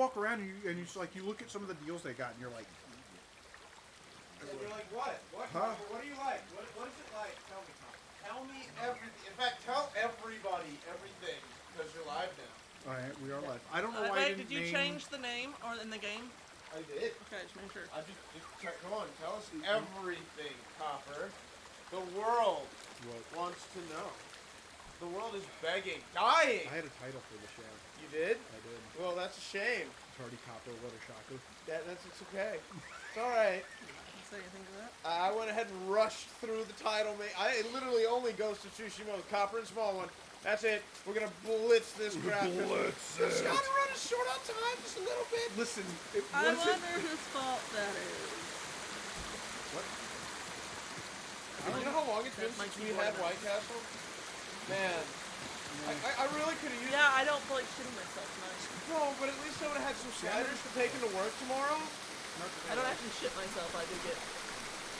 walk around and you like you look at some of the deals they got and you're like. And you're like, what? Huh? What do you like? What is it like? Tell me, Tom. Tell me everything. In fact, tell everybody everything because you're live now. All right, we are live. I don't know why. Wait, did you change the name or in the game? I did. Okay, just make sure. Come on, tell us everything, Copper. The world wants to know. The world is begging, dying. I had a title for the show. You did? I did. Well, that's a shame. Tardy Copper, what a shocker. It's okay. It's all right. Say anything to that? I went ahead and rushed through the title. It literally only goes to Tsushima with Copper and Smallone. That's it. We're gonna blitz this crap. Blitz it. It's gotta run us short on time, just a little bit. Listen, I wonder whose fault that is. What? You know how long it's been since we had White Castle? Man, I really could have used. Yeah, I don't feel like shitting myself tonight. No, but at least I would have had some sliders to take into work tomorrow. I don't actually shit myself. I do get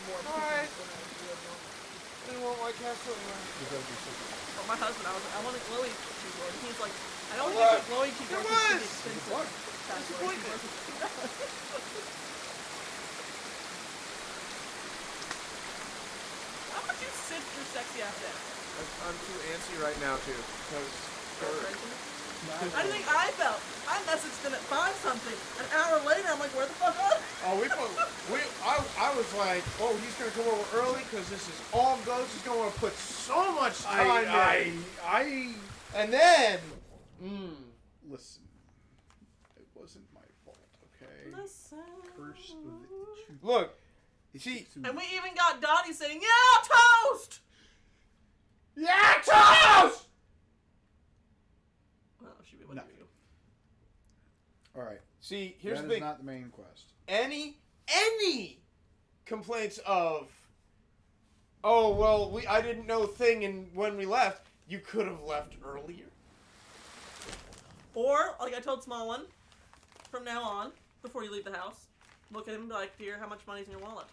more. Alright. Than I do normally. I didn't want White Castle anyway. Well, my husband, I want a glowy keyboard. He's like, I don't think a glowy keyboard is expensive. Disappointment. How about you sit your sexy ass down? I'm too antsy right now too, because. I think I felt. I messaged them at 5 something. An hour later, I'm like, where the fuck are they? I was like, oh, he's gonna come over early because this is all ghosts. He's gonna put so much time in. And then, listen, it wasn't my fault, okay? Listen. Curse of the look, see, and we even got Dottie saying, yeah, toast! yeah, toast! Well, she would no. You. All right. See, here's that the thing. That is not the main quest. Any complaints of, oh well, I didn't know thing, and when we left, you could have left earlier. Or like I told Smallone, from now on, before you leave the house, look at him and be like, dear, how much money's in your wallet?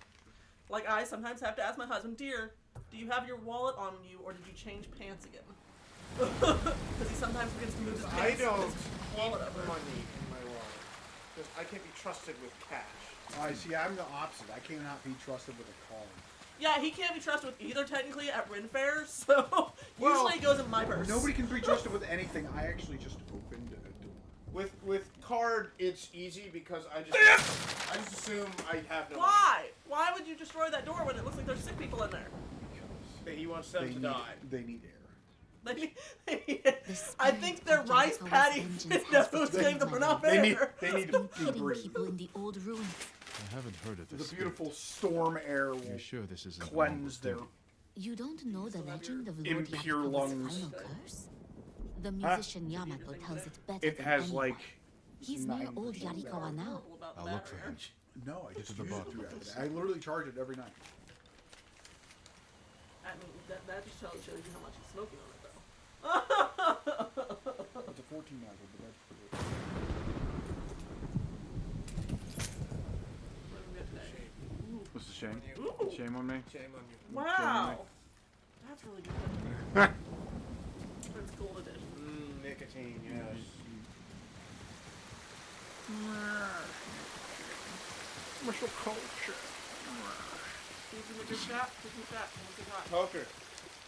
Like I sometimes have to ask my husband, dear, do you have your wallet on you, or did you change pants again? Because he sometimes forgets to move his pants. I don't keep money in my wallet. Because I can't be trusted with cash. I see. I'm the opposite. I cannot be trusted with a card. Yeah, he can't be trusted with either technically at Ren Fairs, so usually it goes in my purse. Nobody can be trusted with anything. I actually just opened a door. With card, it's easy because I just assume I have no. Why? Why would you destroy that door when it looks like there's sick people in there? Because he wants them to die. They need air. I think their rice patty knows gave them enough air. They need to breathe. People in the old ruins. I haven't heard of this. The beautiful storm air will cleanse their. You don't know the legend of Lord impure Yamako's lungs. final curse? The musician Yamato tells it better It than has anyone. like. He's near old Yarikawa now. I'll look for him. No, I just use it through that. I literally charge it every night. I mean, that just shows you how much he's smoking on it, though. It's a 14 nozzle, but that's pretty good. What's the shame? Ooh. Shame on me? Shame on you. Wow. That's really good. Prince Gold Edition. Nicotine, yes. Commercial culture. Poker.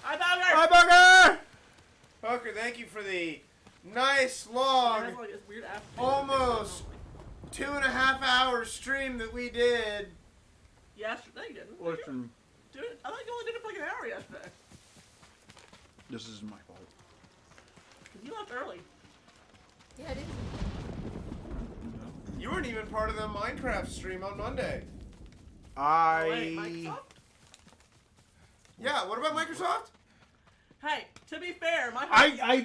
Hi, Bowger! Hi, Booger! Poker, thank you for the nice, long, It has, like, this weird almost 2.5 hour stream that we did. Yesterday, you didn't. Listen, Dude, I thought you only did it for like an hour yesterday. this is my fault. You left early. Yeah, I did. You weren't even part of the Minecraft stream on Monday. Wait, Microsoft? Yeah, what about Microsoft? Hey, to be fair, my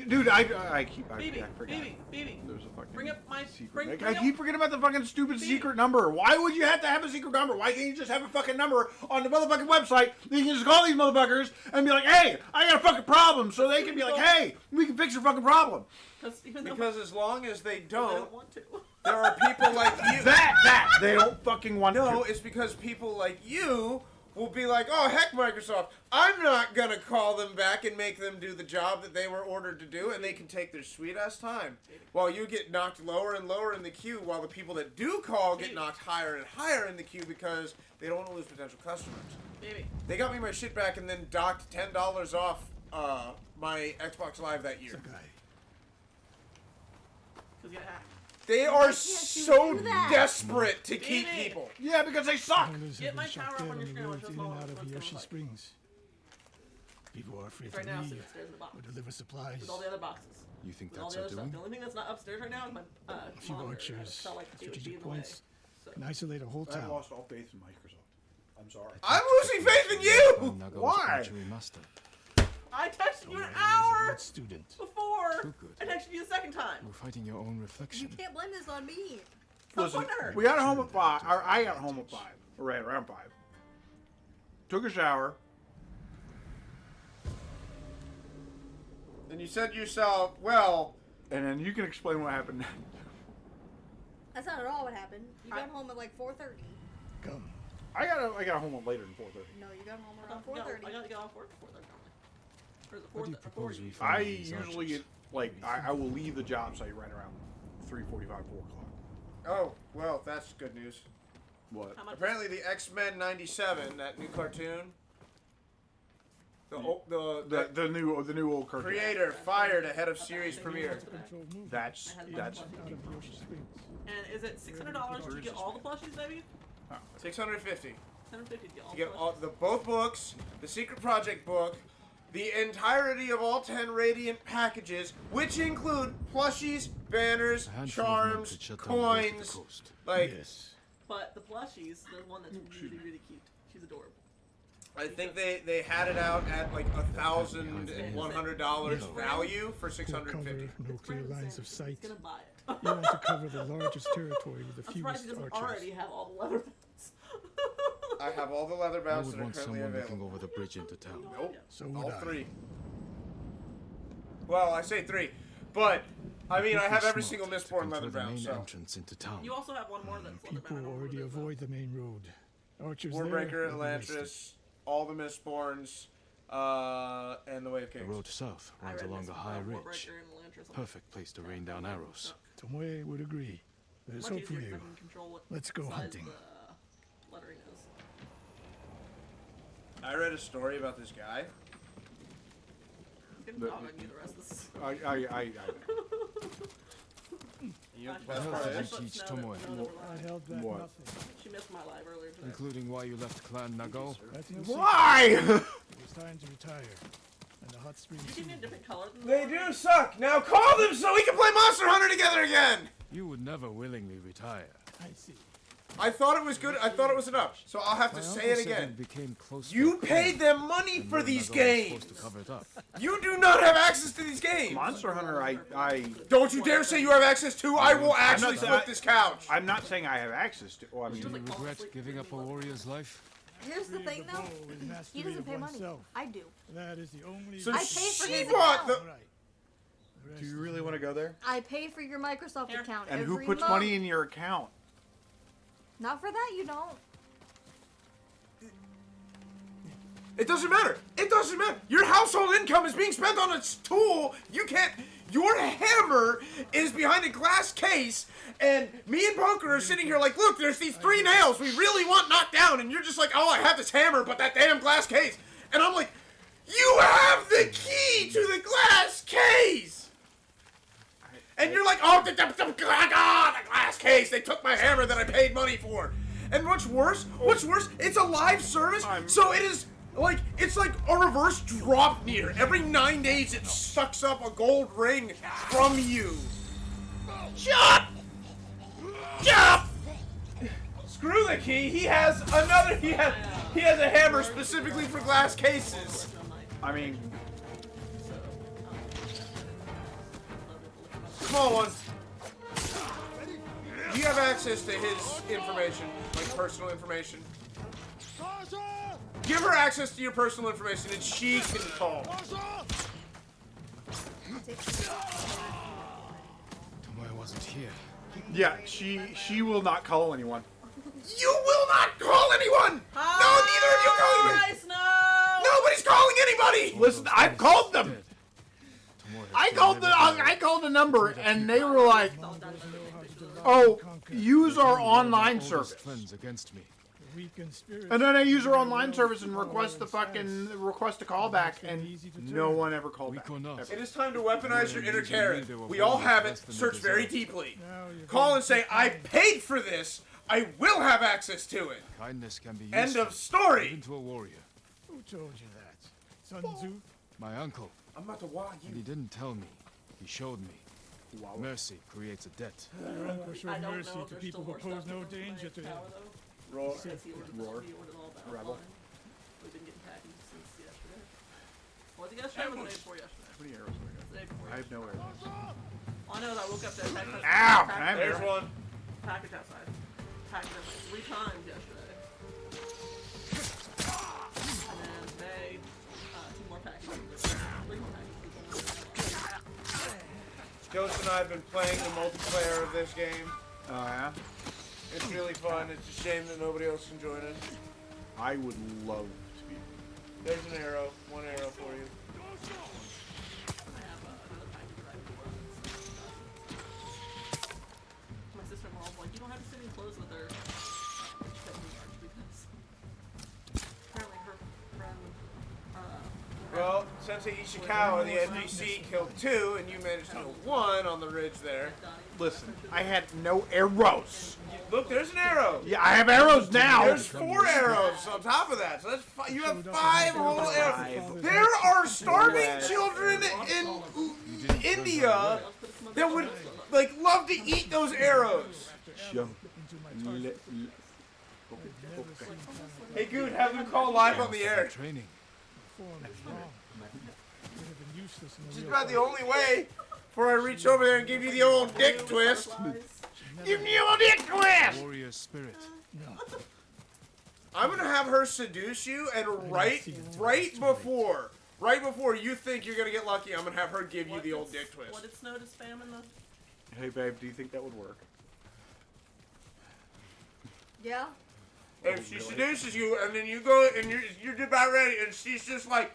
Dude, I forgot. BB, There's a fucking bring up my secret. I keep forgetting about the fucking stupid secret number. Why would you have to have a secret number? Why can't you just have a fucking number on the motherfucking website that you can just call these motherfuckers and be like, hey, I got a fucking problem, so they can be like, hey, we can fix your fucking problem. Because as long as they they don't don't, want to. there are people like you. That they don't fucking want to. No, it's because people like you will be like, oh, heck, Microsoft, I'm not going to call them back and make them do the job that they were ordered to do, and they can take their sweet-ass time. While you get knocked lower and lower in the queue, while the people that do call get knocked higher and higher in the queue because they don't want to lose potential customers. Baby. They got me my shit back and then docked $10 off my Xbox Live that year. Because you got hacked. They are so desperate to keep people. Yeah, because they suck. Get my tower up on your screen. I'll show Smallone out what of it's Yoshi gonna look Springs. People are afraid Right to now, it's leave upstairs in the box. or deliver supplies. With all the other boxes. You think With all that's the our other stuff. doing? The only thing that's not upstairs right now is my A few monitor. archers, So, like, it would be strategic in the way. points, So. and isolate a whole I town. lost all faith in Microsoft. I'm sorry. I'm losing faith in you! Nago's Why? archery master. I texted you an He's a hour good student. before. Too good. I texted you the second time. You're fighting your own You reflection. can't blame this on me. Stop Listen, pointing at her. we got home at 5. Or I got home at 5. Or right around 5. Took a shower. And you said to yourself, well, And then you can explain what happened next. That's not at all what happened. You got home at like 4:30. Come. I got home later than 4:30. No, you got home I around got 4:30. I got off work before that normally. Or is it What do you 4:30? propose we I find these usually archers? get, like, I will leave the job site right around 3:45, 4 o'clock. oh, well, that's good news. What? How much? Apparently the X-Men 97, that new cartoon, the The new old cartoon. creator fired ahead of series premiere. Control movement That's out of Yoshi Springs. And is it $600 to get all the plushies, baby? 650 $750 to get all to the get all, plushies. the both books, the Secret Project book, the entirety of all 10 Radiant packages, which include plushies, banners, A handful of men charms, could shut down the road to the coins, coast. like. Yes. But the plushies, the one that's really, really cute. She's adorable. I think they had it out at like $1,100 value for Poor $650. cover, no It's clear Brandon lines of Sanders. sight. He's gonna buy it. You want to cover the largest territory with the I'm surprised he fewest doesn't archers. already have all the leather belts. I have all the leather I belts would that are want currently someone looking available. over the bridge into town. Nope, So would all I. 3. Well, I say 3, but I mean I Would be have every smart single to Mistborn leather control the bound. main So entrance into town. You also have one more that's leather People bound. I don't already remember what it avoid the main road. Archers Warbreaker, there, they'll be wasted. Elantris, all the Mistborns, and the Way of The Kings. road south is. I runs read along this a about high ridge. Warbreaker and Elantris on Perfect place to rain down arrows. Tomoe would agree. There's Much hope for easier 'cause you. I can control what Let's go size hunting. the lettering is. I read a story about this guy. He's gonna dog on you the rest of this. You know, Gosh, the best What part else is, did you teach now Tomoe? that we're I live. held back What? nothing. She missed my live earlier today. Including why you left Clan Nago? That's no secret. Why? It was time to retire. And the hot springs. You give me a different color than they do suck. Now call them so we can play Monster Hunter together again. You would never willingly retire. I see. I thought it was good. I thought it was enough. So I'll have to My say uncle it said again. you became close You with paid Clan, them money and for then these Nago was games. supposed to cover it up. You do not have access to these games. Monster Hunter, I Don't you dare say you have access to. I will actually not- flip this couch. I'm not saying I have access to. Well, I Do you mean, regret giving up a warrior's life? Here's the thing, though. With mastery He doesn't of pay money. oneself. I do. That is the only. So I paid for she his bought the. account. All right. The rest do you is really want to go there? I pay for your Microsoft Here. account And every who puts month. money in your account? Not for that, you don't. It doesn't matter. It doesn't matter. Your household income is being spent on a tool. You can't. Your hammer is behind a glass case, and me and Bunker are sitting here like, look, there's these 3 nails we really want knocked down, and you're just like, oh, I have this hammer, but that damn glass case. And I'm like, you have the key to the glass case. And you're like, oh, the glass case. They took my hammer that I paid money for. And what's worse, it's a live service, so it is like, it's like a reverse drop near. Every 9 days it sucks up a gold ring from you. Chop! Chop! Screw the key, he has another, he has a hammer specifically for glass cases. I mean, Small one. Do you have access to his information, like personal information? Give her access to your personal information and she can call. Tomoe wasn't here. yeah, she will not call anyone. You will not call anyone! No, neither of you call anybody! Guys, no! Nobody's calling anybody! Listen, I've called them. I called the number, and they were like, "Oh, use our online service." Friends against me. Weak in spirit. And then I use our online service and request a callback, and no one ever called back. Weak or not. It is time to weaponize your inner Karen. We all have it. Search very deeply. Call and say, I paid for this. I will have access to it. Kindness can be End useful, of story. even to a warrior. Who told you that? Sun Tzu? My uncle. I'm about to walk And he didn't tell me. He showed me. Mercy creates a debt. Your uncle I showed don't know mercy if to there's people still who more pose stuff no in the danger to him. tower, though. Roar. Because he ordered Roar. all that Rebel. online. We've been getting packages since yesterday. Was it yesterday or was it the day before yesterday? How many arrows do I got? The day before I have yesterday. no arrows. I know that I woke up to a text message. Ow! Can I have There's arrows? one. Package outside. Package outside 3 times yesterday. And then today, 2 more packages. 3 more packages. Ghost and I have been playing the multiplayer of this game. Oh yeah. It's really fun. It's a shame that nobody else can join us. I would love to be. There's an arrow. 1 arrow for you. I have another package right before us. My sister-in-law was like, you don't have to sit in clothes with her. She kept me large because apparently her friend, Well, Sensei Ishikawa, the NPC, killed 2, and you managed to kill 1 on the ridge there. Listen, I had no arrows. Look, there's an arrow. Yeah, I have arrows now. There's 4 arrows on top of that, so that's you have 5 whole arrows. There are starving children in India that would like love to eat those arrows. Jump. Hey, Good, have them call live on the air. Training. Form is wrong. Would have been useless in This the is real about the only way before I reach over there and give you the old dick twist. Give me a dick twist. Warrior spirit. I'm gonna have her seduce you, and right before you think you're gonna get lucky, I'm gonna have her give you the old dick twist. What did Snow just spam in the... Hey babe, do you think that would work? Yeah. If she seduces you, and then you go, and you're about ready, and she's just like,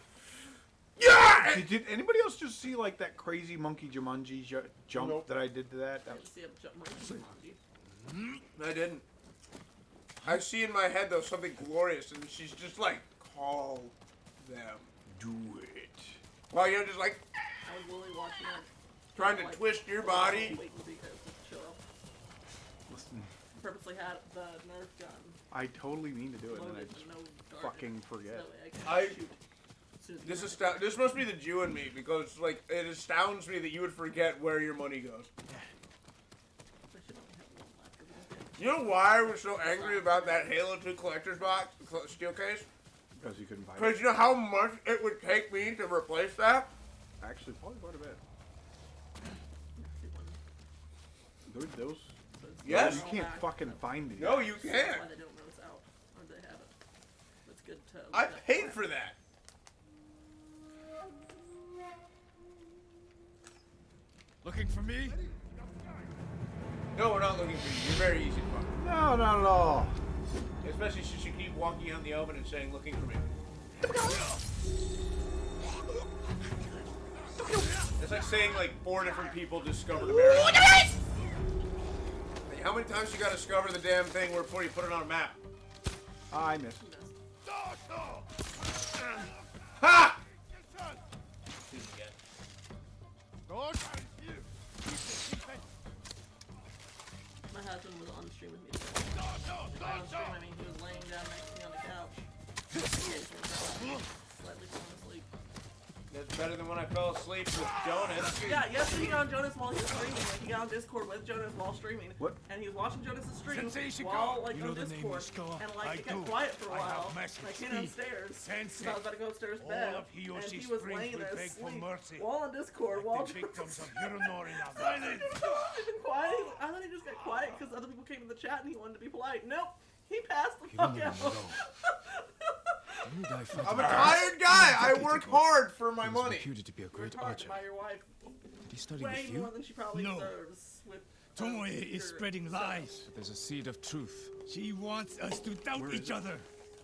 yeah! Did anybody else just see like that crazy monkey Jumanji jump Nope. that I did to that? I didn't see him jump right into the I didn't. I see in my head though something glorious, and she's just like, call them. Do it. While you're just like I was literally watching it. trying to twist your body. Waiting because just chill. Listen, Purposely had the Nerf gun I totally mean to do it, and then I loaded just with no dart. fucking forget. That way I- I can shoot. As soon as This you is this must be the Jew in me because like it astounds me that you would forget where your money goes. I should only have 1 left. 'Cause we don't get- You know why I was so angry about that Halo 2 collector's box steel case? Because you couldn't find it. Because you know how much it would take me to replace that? Actually, probably quite a bit. get 1. Those Yes. you can't fucking find it. No, you That's why can't. they don't know it's out. Or they have it. It's good to... I paid for that. Looking for me? No, we're not looking for you. You're very easy to find. No, not at all. Especially since you keep walking out in the open and saying, looking for me. It's like saying like 4 different people discovered America. Like, how many times you gotta discover the damn thing before you put it on a map? I missed. Ha! My husband was on stream with me today. By on stream, I mean he was laying down next to me on the couch. Slightly falling asleep. That's better than when I fell asleep with Jonas. Yeah, yesterday he got on Jonas while he was streaming. Like, he got on Discord with Jonas while streaming. What? And he was watching Jonas' stream Sensei while, like, You on know the name Discord. Ishikawa? And, like, I it got do. quiet for a I have while. mastered Like, came speed. downstairs. Sensei. So I was about to go upstairs to All bed. of And Hiyoshi's he was friends laying will there beg for asleep mercy. while on Discord, while The victims of Jonas... Hironori now. He's been quiet. I thought he just got quiet because other people came in the chat and he wanted to be polite. Nope. He passed the fuck out. I'm a tired guy. I work hard for my He was money. reputed to be a Worked great hard archer. by your wife Did he study way with more you? than she probably No. deserves with Tomoe is your spreading cells. lies. But there's a seed of truth. She wants us to doubt Where is each it? other.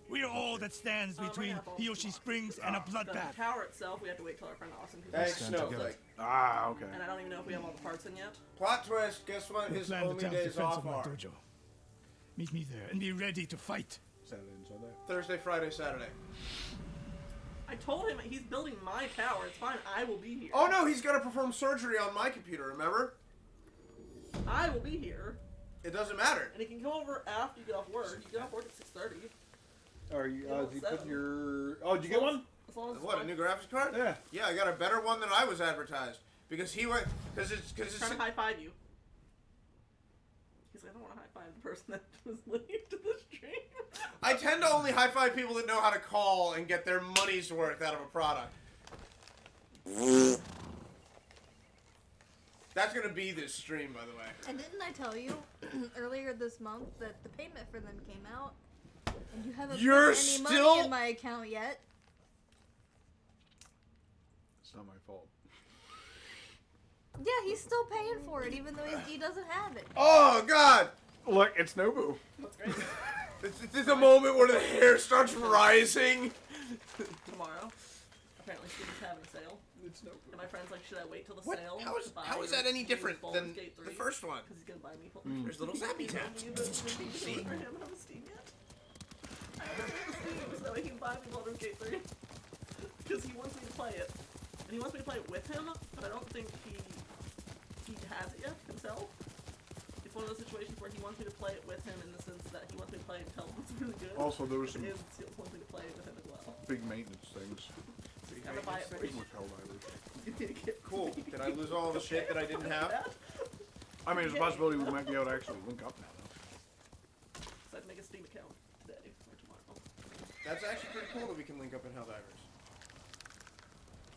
We are all that stands between Hiyoshi Springs and a The bloodbath. tower itself, we have to wait till our friend Austin comes Hey, back. stand together. Snowflake. Ah, okay. And I don't even know if we have all the parts in yet. Plot twist, guess what We'll his plan the only town's days defense off of my are? dojo. Meet me there and be ready to fight. Saturday and Sunday. Thursday, Friday, Saturday. I told him he's building my tower. It's fine. I will be here. Oh no, he's got to perform surgery on my computer, remember? I will be here. It doesn't matter. And he can come over after you get off work. You get off work at 6:30. Are you? Yeah, Is he seven. putting your? Oh, did you get one? As long as What, a new graphics card? Yeah. Yeah, I got a better one than I was advertised. Because he went, because it's, He's trying to high five you. He's like, I don't want to high five the person that was late to the stream. I tend to only high five people that know how to call and get their money's worth out of a product. That's gonna be this stream, by the way. And didn't I tell you earlier this month that the payment for them came out? And you haven't You're put any still- money in my account yet. It's not my fault. Yeah, he's still paying for it, even though he doesn't have it. Oh God! Look, it's Nobu. That's great. This is a moment where the hair starts rising. Tomorrow, apparently Steven's having a sale. It's Nobu. And my friend's like, should I wait till the What? sale? How is to buy that any different Baldur's than Gate the 3? first one? Because he's gonna buy me. There's little zappy taps. See? For him have a Steam yet? I haven't have a Steam so he can buy me Baldur's Gate 3. Because he wants me to play it. And he wants me to play it with him, but I don't think he has it yet himself. It's one of those situations where he wants me to play it with him in the sense that he wants me to play it until it's really good. Also, there was some And he wants me to play it with him as well. big maintenance things. So you gotta buy it first. With Helldivers. You need to get Cool. Did I lose all the shit that I didn't have? I mean, there's a possibility we might be able to actually link up now, though. So I'd make a Steam account today or tomorrow. That's actually pretty cool that we can link up in Helldivers.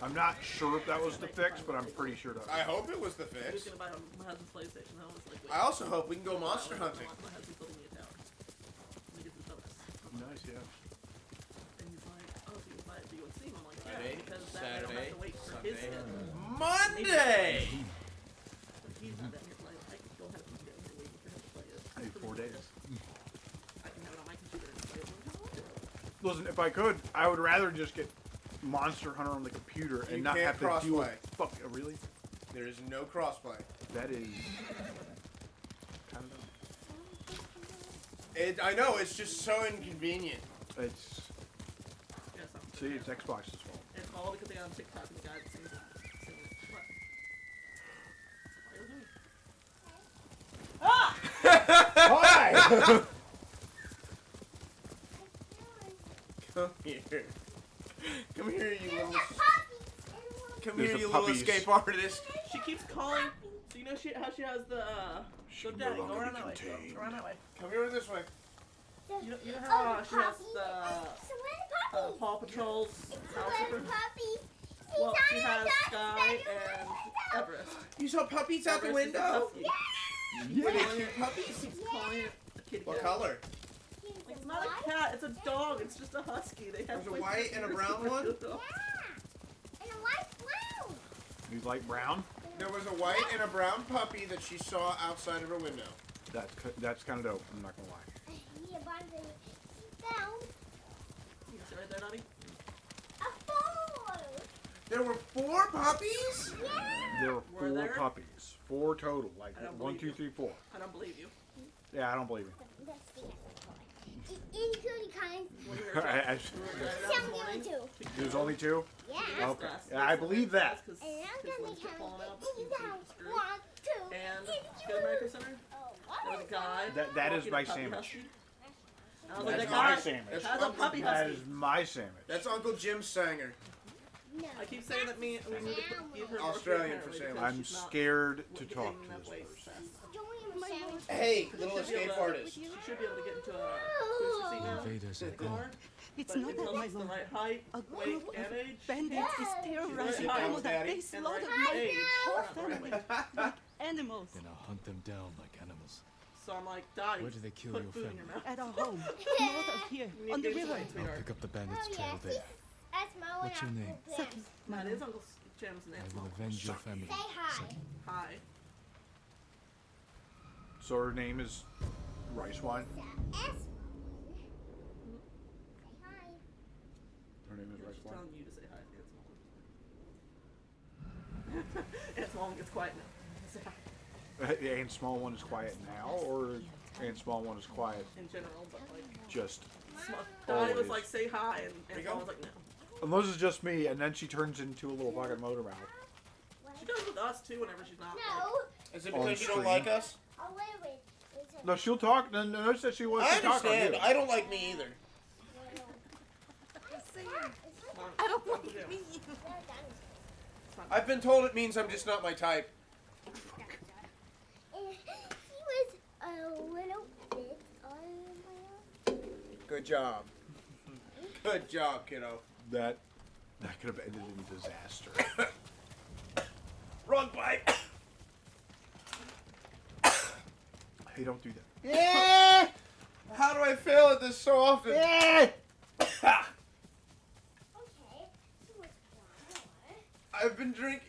I'm not sure if that was the fix, but I'm pretty sure that. I hope it was the I'm just fix. gonna buy my husband's PlayStation. I was like, I also hope we can go monster My hunting. husband's building me a tower. Let me get this bonus. Nice, yeah. And he's like, oh, so you can buy it, do you want Steam? I'm like, Friday, yeah, because that way I don't have to wait for his Saturday, hit. Monday! But he's not down here playing. I can go ahead and get here waiting for him to play it. Hey, 4 days. I can have it on my computer and play it when I want to. Listen, if I could, I would rather just get Monster Hunter on the computer and You not can't have to deal with. crossplay. Fuck, really? There is no crossplay. That is. Kind of I know, it's just so inconvenient. It's. Yeah, something. See, it's Xbox's fault. It's all because they got on TikTok and the guy that sings it. What? Why are you doing? Hi! Come here. Come here, you little. Come There's here, the you little puppies. escape artist. She keeps calling. So you know how she has the. She Go no daddy, go longer around be that way. contained. Go around that way. Come here this way. You know how she has the Paw Patrol's house super? Well, she has Sky and Everest. You saw puppies out the Everest is a window? husky. Were they cute puppies? She's calling it a kitty What cat. color? Like, it's not a cat, it's a dog. It's just a husky. They have There's a like, white and a brown one? He's like brown. There was a white and a brown puppy that she saw outside of her window. That's kind of dope. I'm not gonna lie. You see right there, Nutty? There were 4 puppies? There were Were 4 there? puppies. 4 total. Like I don't 1, believe 2, you. 3, 4. I don't believe you. Yeah, I don't believe you. When we were I- I- driving out in the morning, There's only 2. Yeah. Okay. Yeah, I believe that. Because his limbs kept falling out. He was screwed. And Good America Center, there was a guy. That is walking my a puppy sandwich. husky. And I was like, That's that my guy sandwich. has a puppy That husky. is my sandwich. That's Uncle Jim Sanger. I keep saying that we need to give her Australian more for apparently, sale. because I'm she's not scared to gaining talk to enough this weight person. fast. Hey, She little should be escape able to- artist. She should be able to get into a booster seat now. Invaders in are the gone. car. It's But not until that my she's the lord. right height, A weight, group and of age. bandits is terrorizing Right. Amo that Daddy. they And the slaughtered right my age. whole Not the right family weight. like animals Then I'll hunt them down like animals. So I'm like, Daddy, Where do they kill put your food in your family? mouth. at our home, north of here, You need on to the gain some river. weight, I'll sweetheart. pick up the bandits' trail there. What's your name? Saki, That is Uncle Jim's name. I will avenge your family. Saki. Hi. So her name is Rice Wine. Her name is Rice She's Wine. telling you to say hi to Aunt Smallone. Aunt Smallone gets quiet now. Say hi. Aunt Small One is quiet now, or Aunt Small One is quiet In general, but like, just. Donnie was Always. like, say hi, and Aunt Smallone was like, no. Unless it's just me, and then she turns into a little fucking motor mouth. She does with us too whenever she's not. No. Like, Is it On because you don't stream. like us? Oh, wait. No, she'll talk. No, notice that she wants I to talk on understand. you. I don't like me either. I don't like me. I've been told it means I'm just not my type. He was a little bit on my Good job. Good job, kiddo. That could have ended in disaster. Wrong pipe. Hey, don't do that. Yeah. How do I fail at this so often? Okay. I've been drinking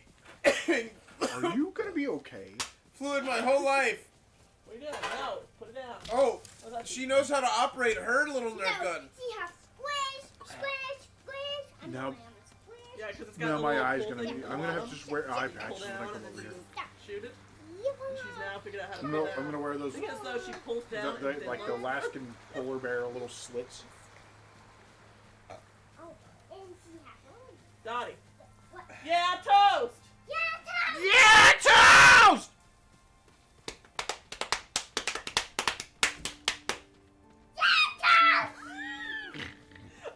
Are you gonna be okay? fluid my whole life. what are you doing? No, put it down. Oh, What's that? she knows how to operate her little Nerf gun. See how squish. I'm No. gonna squish. Yeah, because it's got No, a my little eye's pull gonna thing be. at I'm the gonna have to bottom. just wear eye patches Pull when I down come and over then here. you shoot it. And she's Yeah. now figured out how to I'm pull gonna, down. I'm gonna wear those, I think as though she pulls down and then like the Alaskan polar bear little slits. Oh, and see how. Dottie. What? Yeah, toast! Yeah, toast!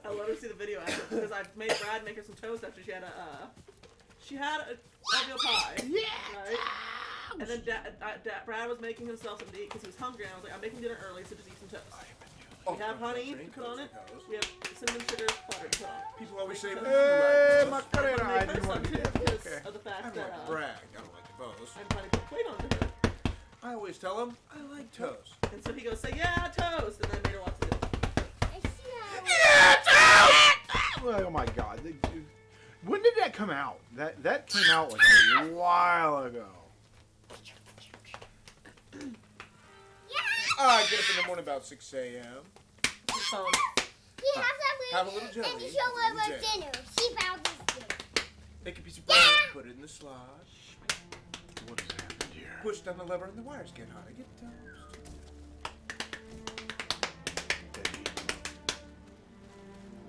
I let her see the video after because I made Brad make her some toast after she had a oatmeal pie. Right? And then Brad was making himself something to eat because he was hungry. And I was like, I'm making dinner early, so just eat some toast. We have honey to put on it. We have cinnamon sugar butter to put on it. People always say, Hey, "Ooh, Macarena, I I didn't made want some to too do that. because Okay. of the I fact don't that like to brag. I don't like to boast." I'm trying to put weight on her. I always tell them I like toast. And so he goes, say, yeah, toast! And then I made her watch the video. Oh my god. When did that come out? That came out like a while ago. I get up in the morning about 6 a.m. His phone. He has a Have a little jelly. And he showed a little us jam. dinner. She found this dinner. Take a piece of bread, put it in the slot, What has happened here? push down the lever, and the wires get hot. I get toast.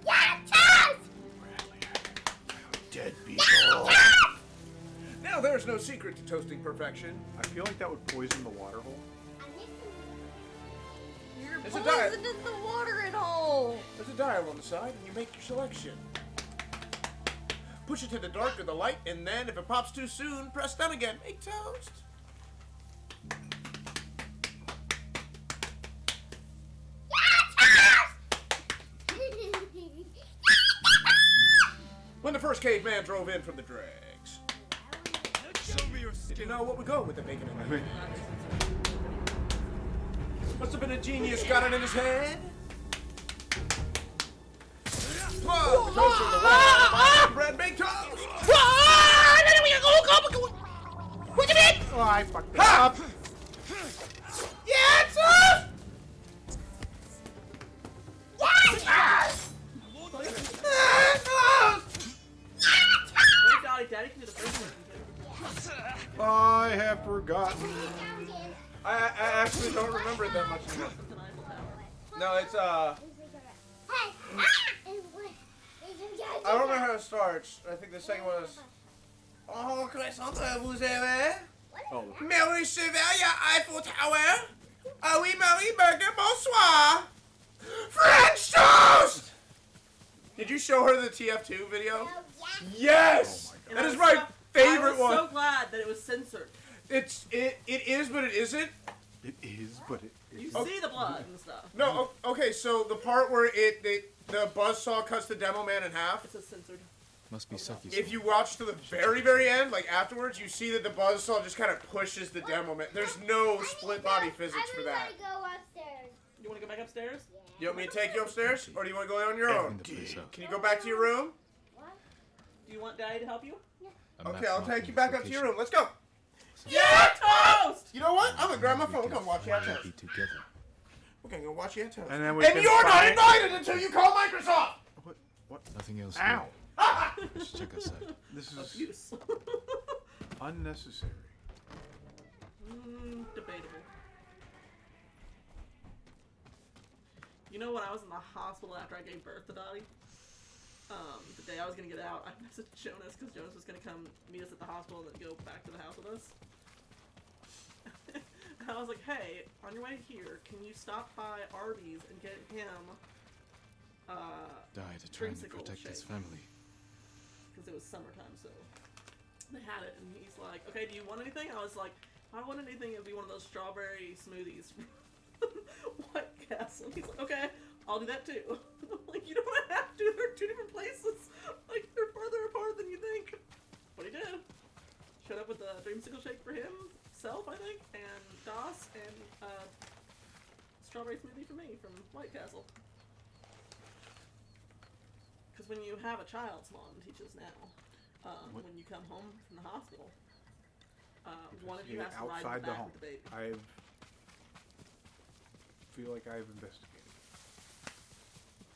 Yeah, toast! Dead people. Now there's no secret to toasting perfection. I feel like that would poison the water hole. You're There's a diet. poisoning the watering hole. There's a dial on the side, and you make your selection. Push it to the dark or the light, and then if it pops too soon, press down again. Make toast. When the first caveman drove in from the dregs. Show me your Did you skill. know what would go with the bacon and egg? Must have been a genius got it in his head. Plug the toaster in the wall. Bread, make toast. What do you mean? Oh, I fucked it Ha! up. Yeah, toast. Wait, Dottie, Daddy can do the first one. I have forgotten. I actually don't remember it that much anymore. No, it's I don't remember how it starts. I think the second one is. Oh, croissant, vous avez? Oh, Mary Chevalier Eiffel Tower. Ah oui, Marie Burger, bonsoir. French toast! Did you show her the TF2 video? Yes! And That I is was my so- favorite I was one. so glad that it was censored. It is, but it isn't. it is, but it You is. see the blood and stuff. No, okay, so the part where the buzzsaw cuts the demo man in half. It's a censored. Must be sucky. If you watch to the very, very end, like afterwards, you see that the buzzsaw just kind of pushes the demo man. There's no split body physics for that. I go upstairs. You want to go back upstairs? You want me to take you upstairs, or do you want to go on your Clean own? the place up. Can you go back to your room? Do you want Daddy to help you? A map Okay, I'll marking take you its back up to your location. room. Let's go. Yeah, toast! You know what? I'm gonna grab my phone. We're gonna watch Yeah Toast. Be together. We're gonna go watch Yeah Toast. And then we and can you're not find- invited until you call Microsoft. What? Nothing else. Ow! Here. Let's check us out. This is Abuse. unnecessary. Debatable. You know, when I was in the hospital after I gave birth to Dottie, the day I was gonna get out, I messaged Jonas because Jonas was gonna come meet us at the hospital and then go back to the house with us. And I was like, hey, on your way here, can you stop by Arby's and get him Died trying to dreamsicle protect his shake? family. Because it was summertime, so they had it, and he's like, okay, do you want anything? I was like, if I want anything, it would be one of those strawberry smoothies from White Castle. He's like, okay, I'll do that too. I'm like, you don't have to, they're two different places. Like, they're farther apart than you think. But he did. Showed up with a dreamsicle shake for himself, I think, and Doss, and strawberry smoothie for me from White Castle. Because when you have a child, Smallone teaches now, when you come home from the hospital, one of you has to ride in outside the the back home. with the baby. I feel like I've investigated.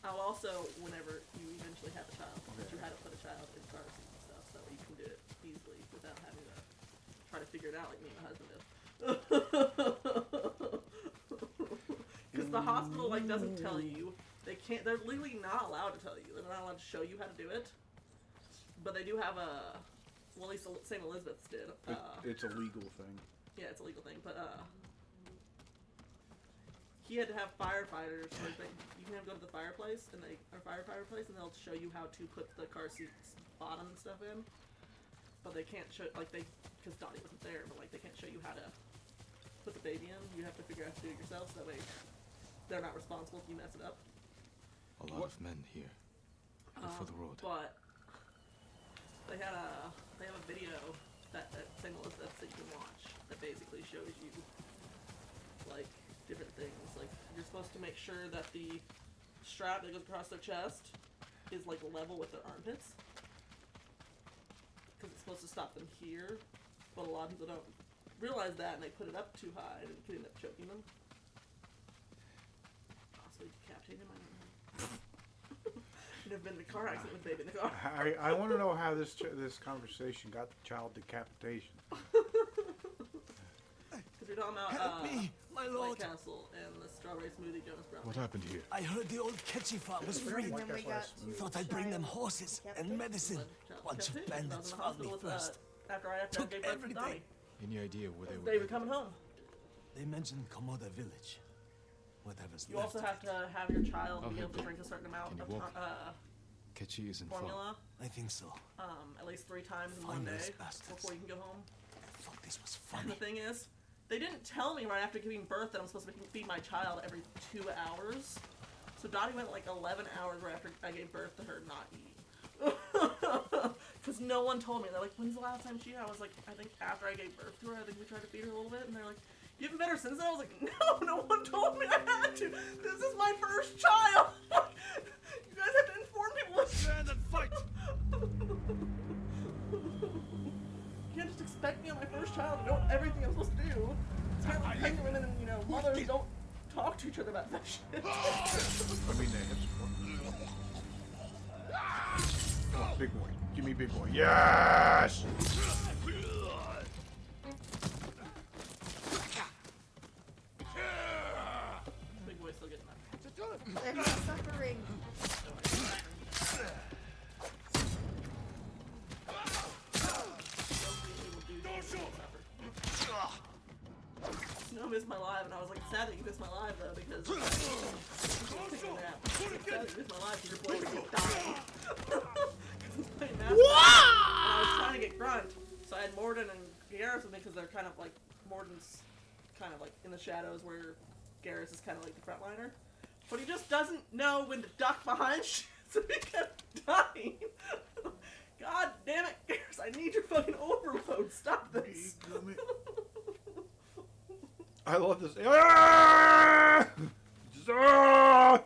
I'll also, whenever you eventually have a child, teach you how to put a child in car seats and stuff, so that way you can do it easily without having to try to figure it out like me and my husband did. Because the hospital doesn't tell you. They can't. They're legally not allowed to tell you. They're not allowed to show you how to do it. But they do have a. Well, at least St. Elizabeth's did. It's a legal thing. Yeah, it's a legal thing, but he had to have firefighters. You can have go to the fireplace and firefighter place, and they'll show you how to put the car seat's bottom and stuff in. But they can't show because Dottie wasn't there. But they can't show you how to put the baby in. You have to figure out how to do it yourself, so that way they're not responsible if you mess it up. A lot of men here. Head for the road. But they have a video that St. Elizabeth that you can watch that basically shows you different things. Like, you're supposed to make sure that the strap that goes across their chest is level with their armpits, because it's supposed to stop them here. But a lot of people don't realize that, and they put it up too high, and it could end up choking them. Also, decapitated my I've been in a car accident with baby in the car. I want to know how this conversation got to child decapitation. Because you're talking about Help me, my White lord. Castle and the strawberry smoothie Jonas brought. What happened here? I heard the old Ketchy farm was free. And then we got Thought I'd bring them horses and medicine. Bunch of bandits found me first. After I Took gave birth to everything. Donnie. Any idea where they were? They were coming home. They mentioned Komoda village. Whatever's You left also of have it. to have your child I'll be able help to you. drink a certain amount Can you of walk? Ketchy isn't far. formula, I think so. at least 3 times in Find one those day bastards. before you can go home. I thought this was And funny. the thing is, they didn't tell me right after giving birth that I'm supposed to feed my child every 2 hours. So Dottie went 11 hours right after I gave birth to her not eating. Because no one told me. They're like, when's the last time she ate? I was like, I think after I gave birth to her, I think we tried to feed her a little bit. And they're like, you haven't fed her since then? I was like, no one told me I had to. This is my first child. You guys have to inform people. Stand and fight! You can't just expect me on my first child to know everything I'm supposed to do. It's kind of like pregnant women and, mothers don't talk to each other about that shit. I mean, they have support. Come on, big boy. Give me big boy. Yes! Big boy's still getting that. they're suffering. Snow missed my live, and I was like, sad that you missed my live though, because sad that you missed my live because your boy was dying. Because he's playing Mass Effect, and I was trying to get Grunt, so I had Morden and Garrus with me because they're kind of like Morden's kind of like in the shadows where Garrus is kind of like the frontliner, but he just doesn't know when to duck behind shit, so he kept dying. God damn it, Garrus! I need your fucking overload. Stop this. I love this. Ah! Ah!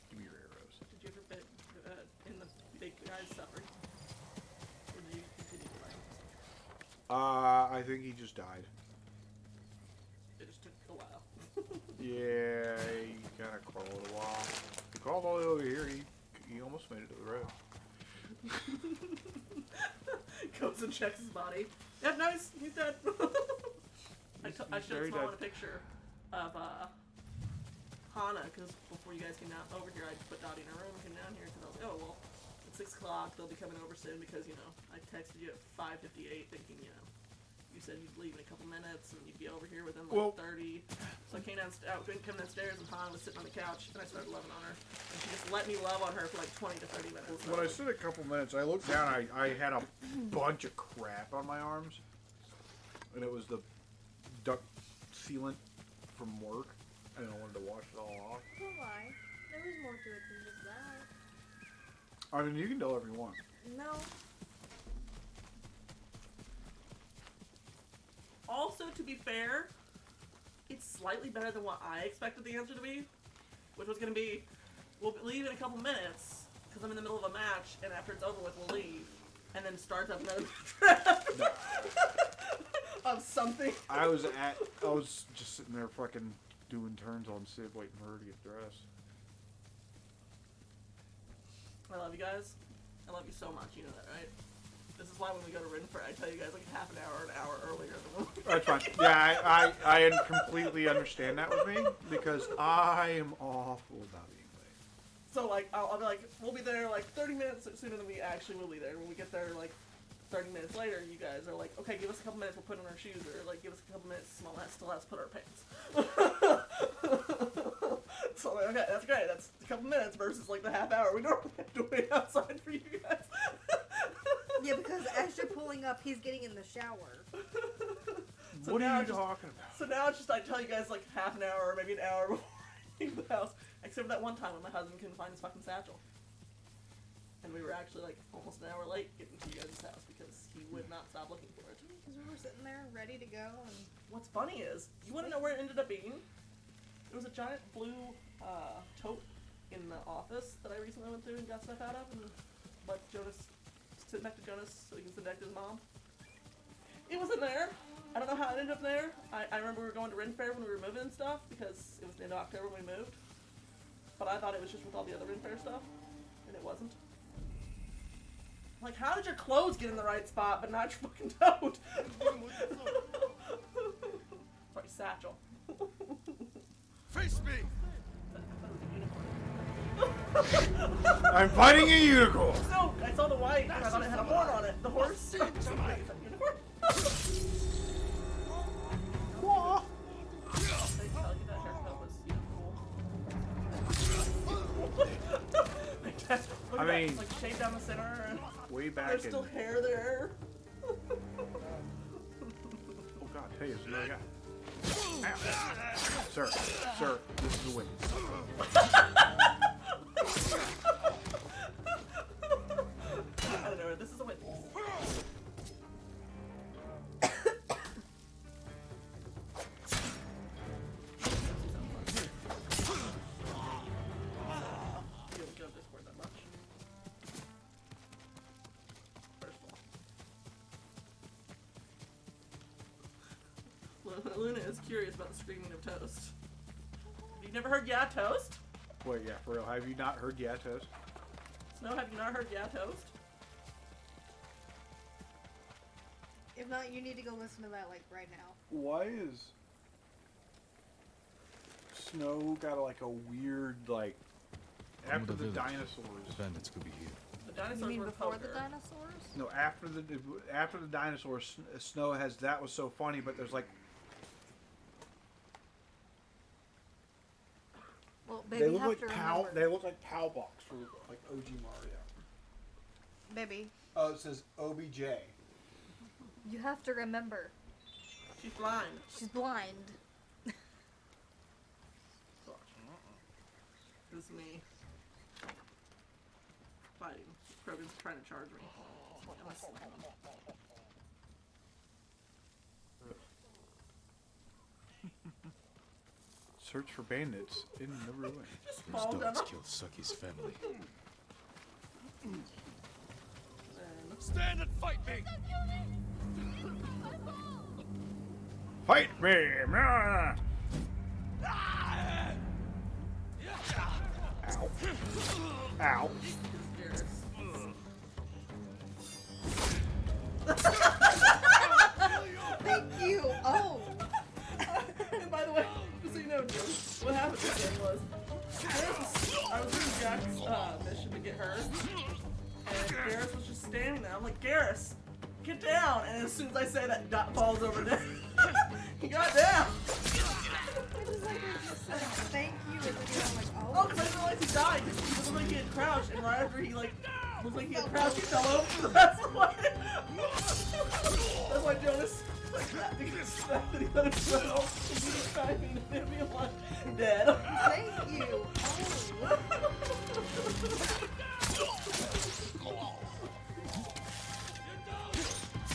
Give me your arrows. Did you ever bet in the big guy's suffering? Or did you continue to fight? he just died. It just took a while. Yeah, he kind of crawled a while. He crawled all the way over here. He almost made it to the road. Goes and checks his body. Yeah, nice. He's dead. I He's showed very Smallone dead. a picture of Hana, because before you guys came down over here, I put Dottie in her room and came down here because I was like, oh, well, it's 6 o'clock. They'll be coming over soon because, you know, I texted you at 5:58 thinking, you know, you said you'd leave in a couple minutes and you'd be over here within like 30. So I came downstairs and Hana was sitting on the couch and I started loving on her. And she just let me love on her for like 20 to 30 minutes. When I said a couple minutes, I looked down. I had a bunch of crap on my arms, and it was the duct sealant from work, and I wanted to wash it all off. Don't lie. There was more to it than just that. I mean, you can do whatever you want. No. Also, to be fair, it's slightly better than what I expected the answer to be, which was going to be, we'll leave in a couple minutes, because I'm in the middle of a match, and after it's over with, we'll leave, and then starts up another draft of something. I was just sitting there fucking doing turns on Sid, waiting for her to get dressed. I love you guys. I love you so much, you know that, right? This is why when we go to Renfrew, I tell you guys like half an hour earlier than when we That's fine. Yeah, I completely understand that with me, because I am awful about being late. So like I'll be like, we'll be there like 30 minutes sooner than we actually will be there. When we get there like 30 minutes later, you guys are like, okay, give us a couple minutes, we'll put on our shoes, or like give us a couple minutes, still has to put our pants. So like, okay, that's great. That's a couple minutes versus like the half hour we normally have to wait outside for you guys. Yeah, because as you're pulling up, he's getting in the shower. So What now are you just- talking about? So now it's just I tell you guys like half an hour or maybe an hour before I leave the house. Except for that one time when my husband couldn't find his fucking satchel. And we were actually like almost an hour late getting to you guys' house because he would not stop looking for it. Because we were sitting there ready to go, and What's funny is, you want to know where it ended up being? There was a giant blue tote in the office that I recently went through and got stuff out of and let Jonas sit back to Jonas so he can sit back to his mom. It was in there. I don't know how it ended up there. I remember we were going to Ren Fair when we were moving and stuff because it was the end of October when we moved. But I thought it was just with all the other Ren Fair stuff, and it wasn't. Like, how did your clothes get in the right spot but not your fucking tote? Sorry, satchel. Face me! I'm fighting a unicorn. No, I saw the white and I thought it had a horn on it. The horse. Is that a unicorn? They tell you that haircut was cool. Look I at that, mean- it's like shaved down the center and Way back there's in. still hair there. Oh God, hey, it's another guy. Ow. Sir, this is a win. I don't know, this is a witness. You don't go Discord that much. First of all. Luna is curious about the screaming of toast. You've never heard "Yeah Toast"? Wait, yeah, for real. Have you not heard Yeah Toast? Snow, have you not heard "Yeah Toast"? if not, you need to go listen to that like right now. Why is Snow got like a weird like after the the village. dinosaurs? The bandits could be here. The You dinosaurs mean were before the poker. dinosaurs? No, after the dinosaurs, Snow has that was so funny, but there's like Well, they baby, look have like to PAL. remember. They look like PAL box for like OG Mario. Baby, Oh, it says OBJ. you have to remember. She's blind. She's blind. This is me fighting. Krogan's trying to charge me. What am I slaying? Search for bandits in the ruin. Just Those fall down. dogs killed Suki's family. And Stand and fight me! Fight me! Ow. Ow. Thank you. Oh. And by the way, just so you know, what happened today was I was doing Jack's mission to get her, and Garrus was just standing there. I'm like, Garrus, get down! And as soon as I say that, Dot falls over dead. He got down! It was like I just said thank you, and then I'm like, Oh, oh. because I didn't realize he died. He looked like he had crouched, and right after he, like, looked like he had crouched, he fell over. That's why. That's why Jonas like that, because the fact that he let him fall, he was diving and hit me, I'm like, dead. Thank you. Oh.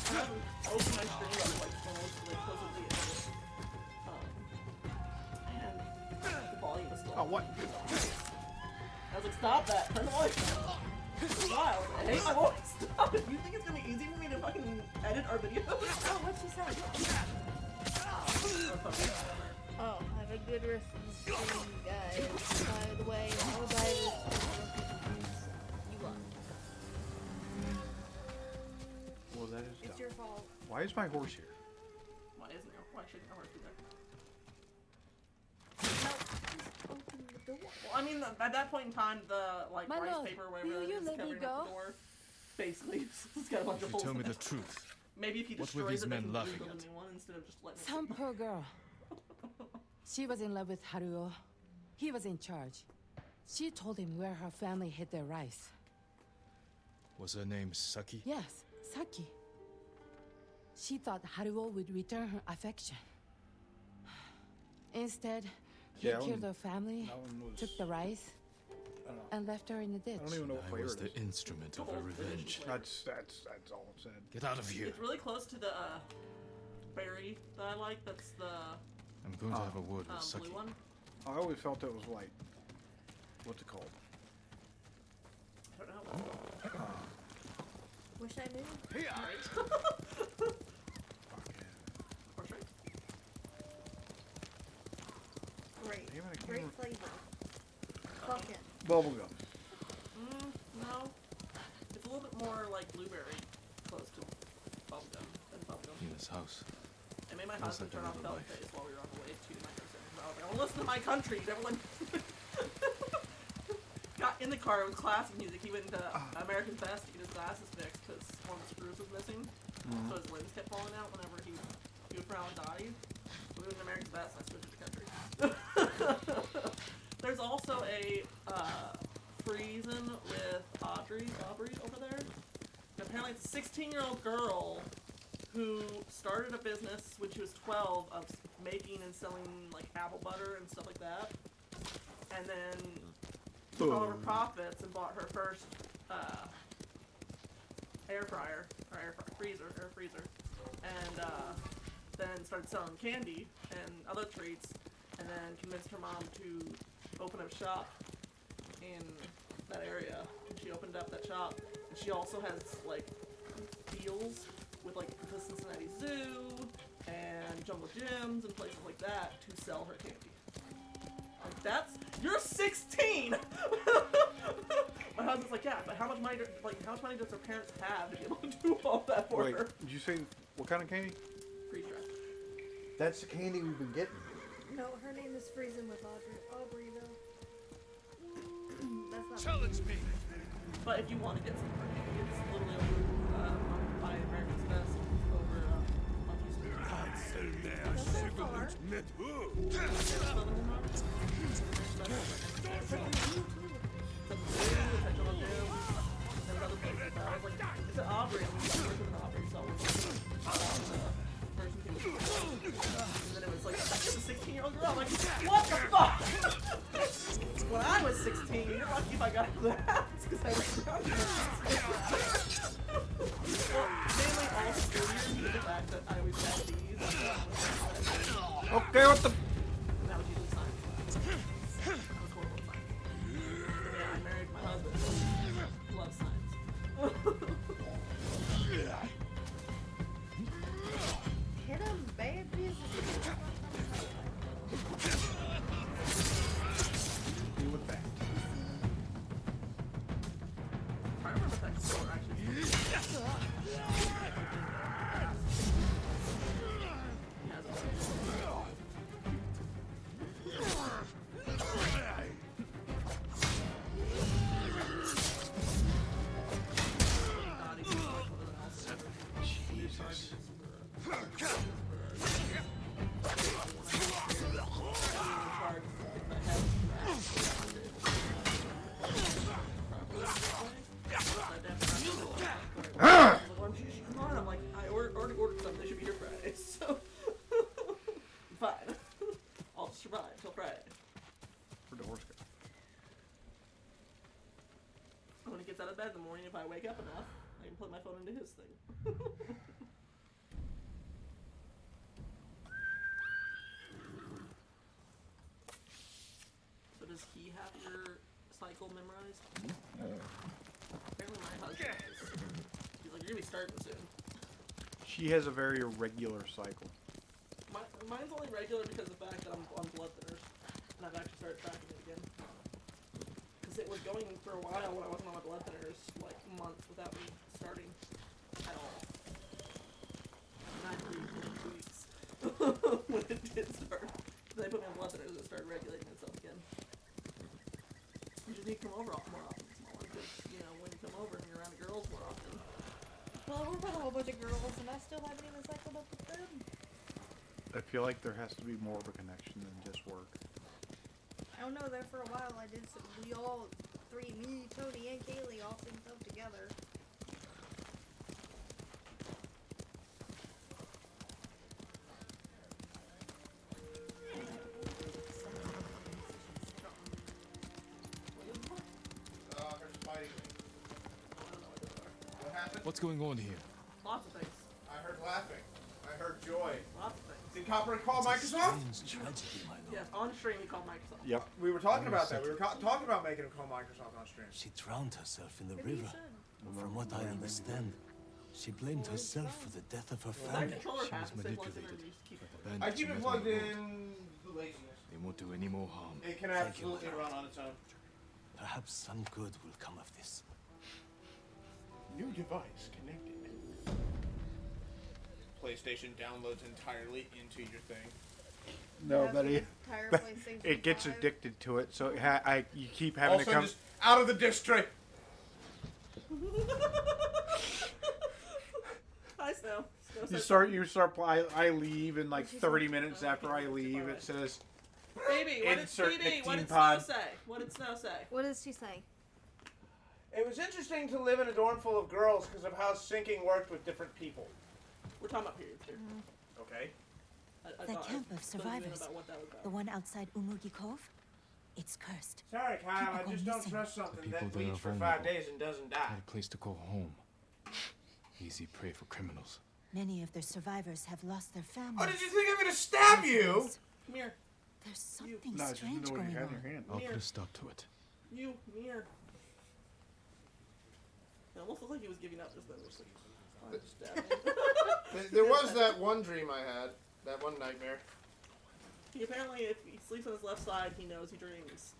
I haven't opened my stream up like almost like close to the end. And the volume was still. Oh, what? I was like, stop that! Turn the voice down. Wow, I hate my voice. Stop it. You think it's gonna be easy for me to fucking edit our videos? Oh, what she said? Oh, have a good rest of the stream, guys. By the way, nobody is you won. Well, that is It's dumb. your fault. Why is my horse here? Why isn't there? Why shouldn't our horse be there? No, just open the door. Well, I mean, at that point in time, the like My rice lord, paper, or will whatever, you is let me covering up go? the door. Basically, it's got a bunch If of you holes tell in me the it. truth, Maybe if he what were destroys these it, they men can laughing rebuild at? a new one instead of just letting it Some sit. poor girl. She was in love with Haruo. He was in charge. She told him where her family hid their rice. Was her name Saki? Yes, Saki. She thought Haruo would return her affection. Instead, he Yeah, killed her family, that one was- took the rice, I don't know. and left her in the ditch. I don't even know what I flavor was it the is. instrument of her revenge. That's all it said. Get out of here. It's really close to the berry that I like. That's the I'm going to have a word with blue Saki. one. I always felt it was like, what's it called? I don't know. Wish I knew. Fuck Horse race. Great. Damn it, I can't Great remember. flavor. Fuck it. Bubblegum. No. It's a little bit more like blueberry, close to bubblegum than bubblegum. In this house. I made my Looks husband like turn off another Belly life. Face while we were on the way to my cousin. I was like, I want to listen to my country. Everyone got in the car with classic music. He went into American's Best to get his glasses fixed because one of the screws was missing. So his lens kept falling out whenever he would frown and die. So we went to American's Best and I switched to the country. There's also a Friesen with Aubrey over there. And apparently it's a 16-year-old girl who started a business when she was 12 of making and selling like apple butter and stuff like that. And then took all of her profits and bought her first air freezer, and then started selling candy and other treats, and then convinced her mom to open up shop in that area. And she opened up that shop, and she also has like deals with like the Cincinnati Zoo and Jungle Gyms and places like that to sell her candy. Like you're 16. My husband's like, yeah, but how much money does her parents have to be able to do all that for Wait, her? did you say what kind of candy? Freeze dried. That's the candy we've been getting. No, her name is Friesen with Aubrey though. That's not. Challenge me. But if you want to get some for candy, it's literally over by American's Best over Monkey Street. That's so far. It's an Aubrey, and we worked with an Aubrey, so person came and then it was like, that's a 16-year-old girl. I'm like, what the fuck? When I was 16, you're lucky if I got that, because I was around you. Well, mainly all the years, the fact that I always had these. Okay, what the? And that was usually science. That was horrible science. Yeah, I married my husband. Loves science. Hit him, bad business. survive till Friday. Where'd the horse go? When he gets out of bed in the morning, if I wake up enough, I can plug my phone into his thing. So does he have your cycle memorized? Apparently my husband is. He's like, you're gonna be starting soon. She has a very irregular cycle. Mine's only regular because of the fact that I'm on blood thinners. And I've actually started tracking it again. Because it was going for a while when I wasn't on my blood thinners, like months without me starting at all. And I breathed in 2 weeks when it did start. Then they put me on blood thinners and it started regulating itself again. You just need to come over more often, Smallone, because, you know, when you come over and you're around girls more often. Well, we're with a whole bunch of girls, and I still haven't even cycled up with them. I feel like there has to be more of a connection than just work. I don't know, there for a while, we all three, me, Tony, and Kaylee all synced up together. There's fighting. What happened? What's going on here? Lots of things. I heard laughing. I heard joy. Lots of things. Did Copper call Microsoft? Strange tragedy, my lord. Yes, on stream we call Microsoft. Yep. We were talking about that. We were talking about making him call Microsoft on stream. She drowned herself in the Maybe you river. should. From what I understand, she blamed herself for the death of her That family. controller She was has to stay plugged in manipulated. and you just keep it. The I bandits keep it met plugged on the road. in the laziness. They won't do any more harm. It can Thank you, absolutely my lord. run on its own. Perhaps some good will come of this. New device connected. PlayStation downloads entirely into your thing. No, Have but the it, entire but PlayStation it gets 5. addicted to it, so you keep having Also, to come. just out of the disc tray. Hi, Snow. You start. I leave, and like 30 minutes after I leave, it says, Baby, what did Insert Baby, what nicotine did pod. Snow say? What did Snow say? What does she say? It was interesting to live in a dorm full of girls because of how syncing worked with different people. We're talking about periods here. Okay. I The thought I camp of filled you in survivors, about what that was about. the one outside Umugi Cove, it's cursed. Sorry, Kyle. I People just go don't missing. trust The something people that that are bleeds for vulnerable. 5 days and doesn't die. Not a place to call home. Easy prey for criminals. Many of the survivors have lost their families. Oh, did you think I'm gonna stab you? Come here. There's something "No, just strange know what you going have in on. your hand." I'll Here. put a stop to it. You, come here. It almost looked like he was giving up just then. Just like, oh, just stab me. There was that one dream I had. That one nightmare. He apparently, if he sleeps on his left side, he knows he dreams.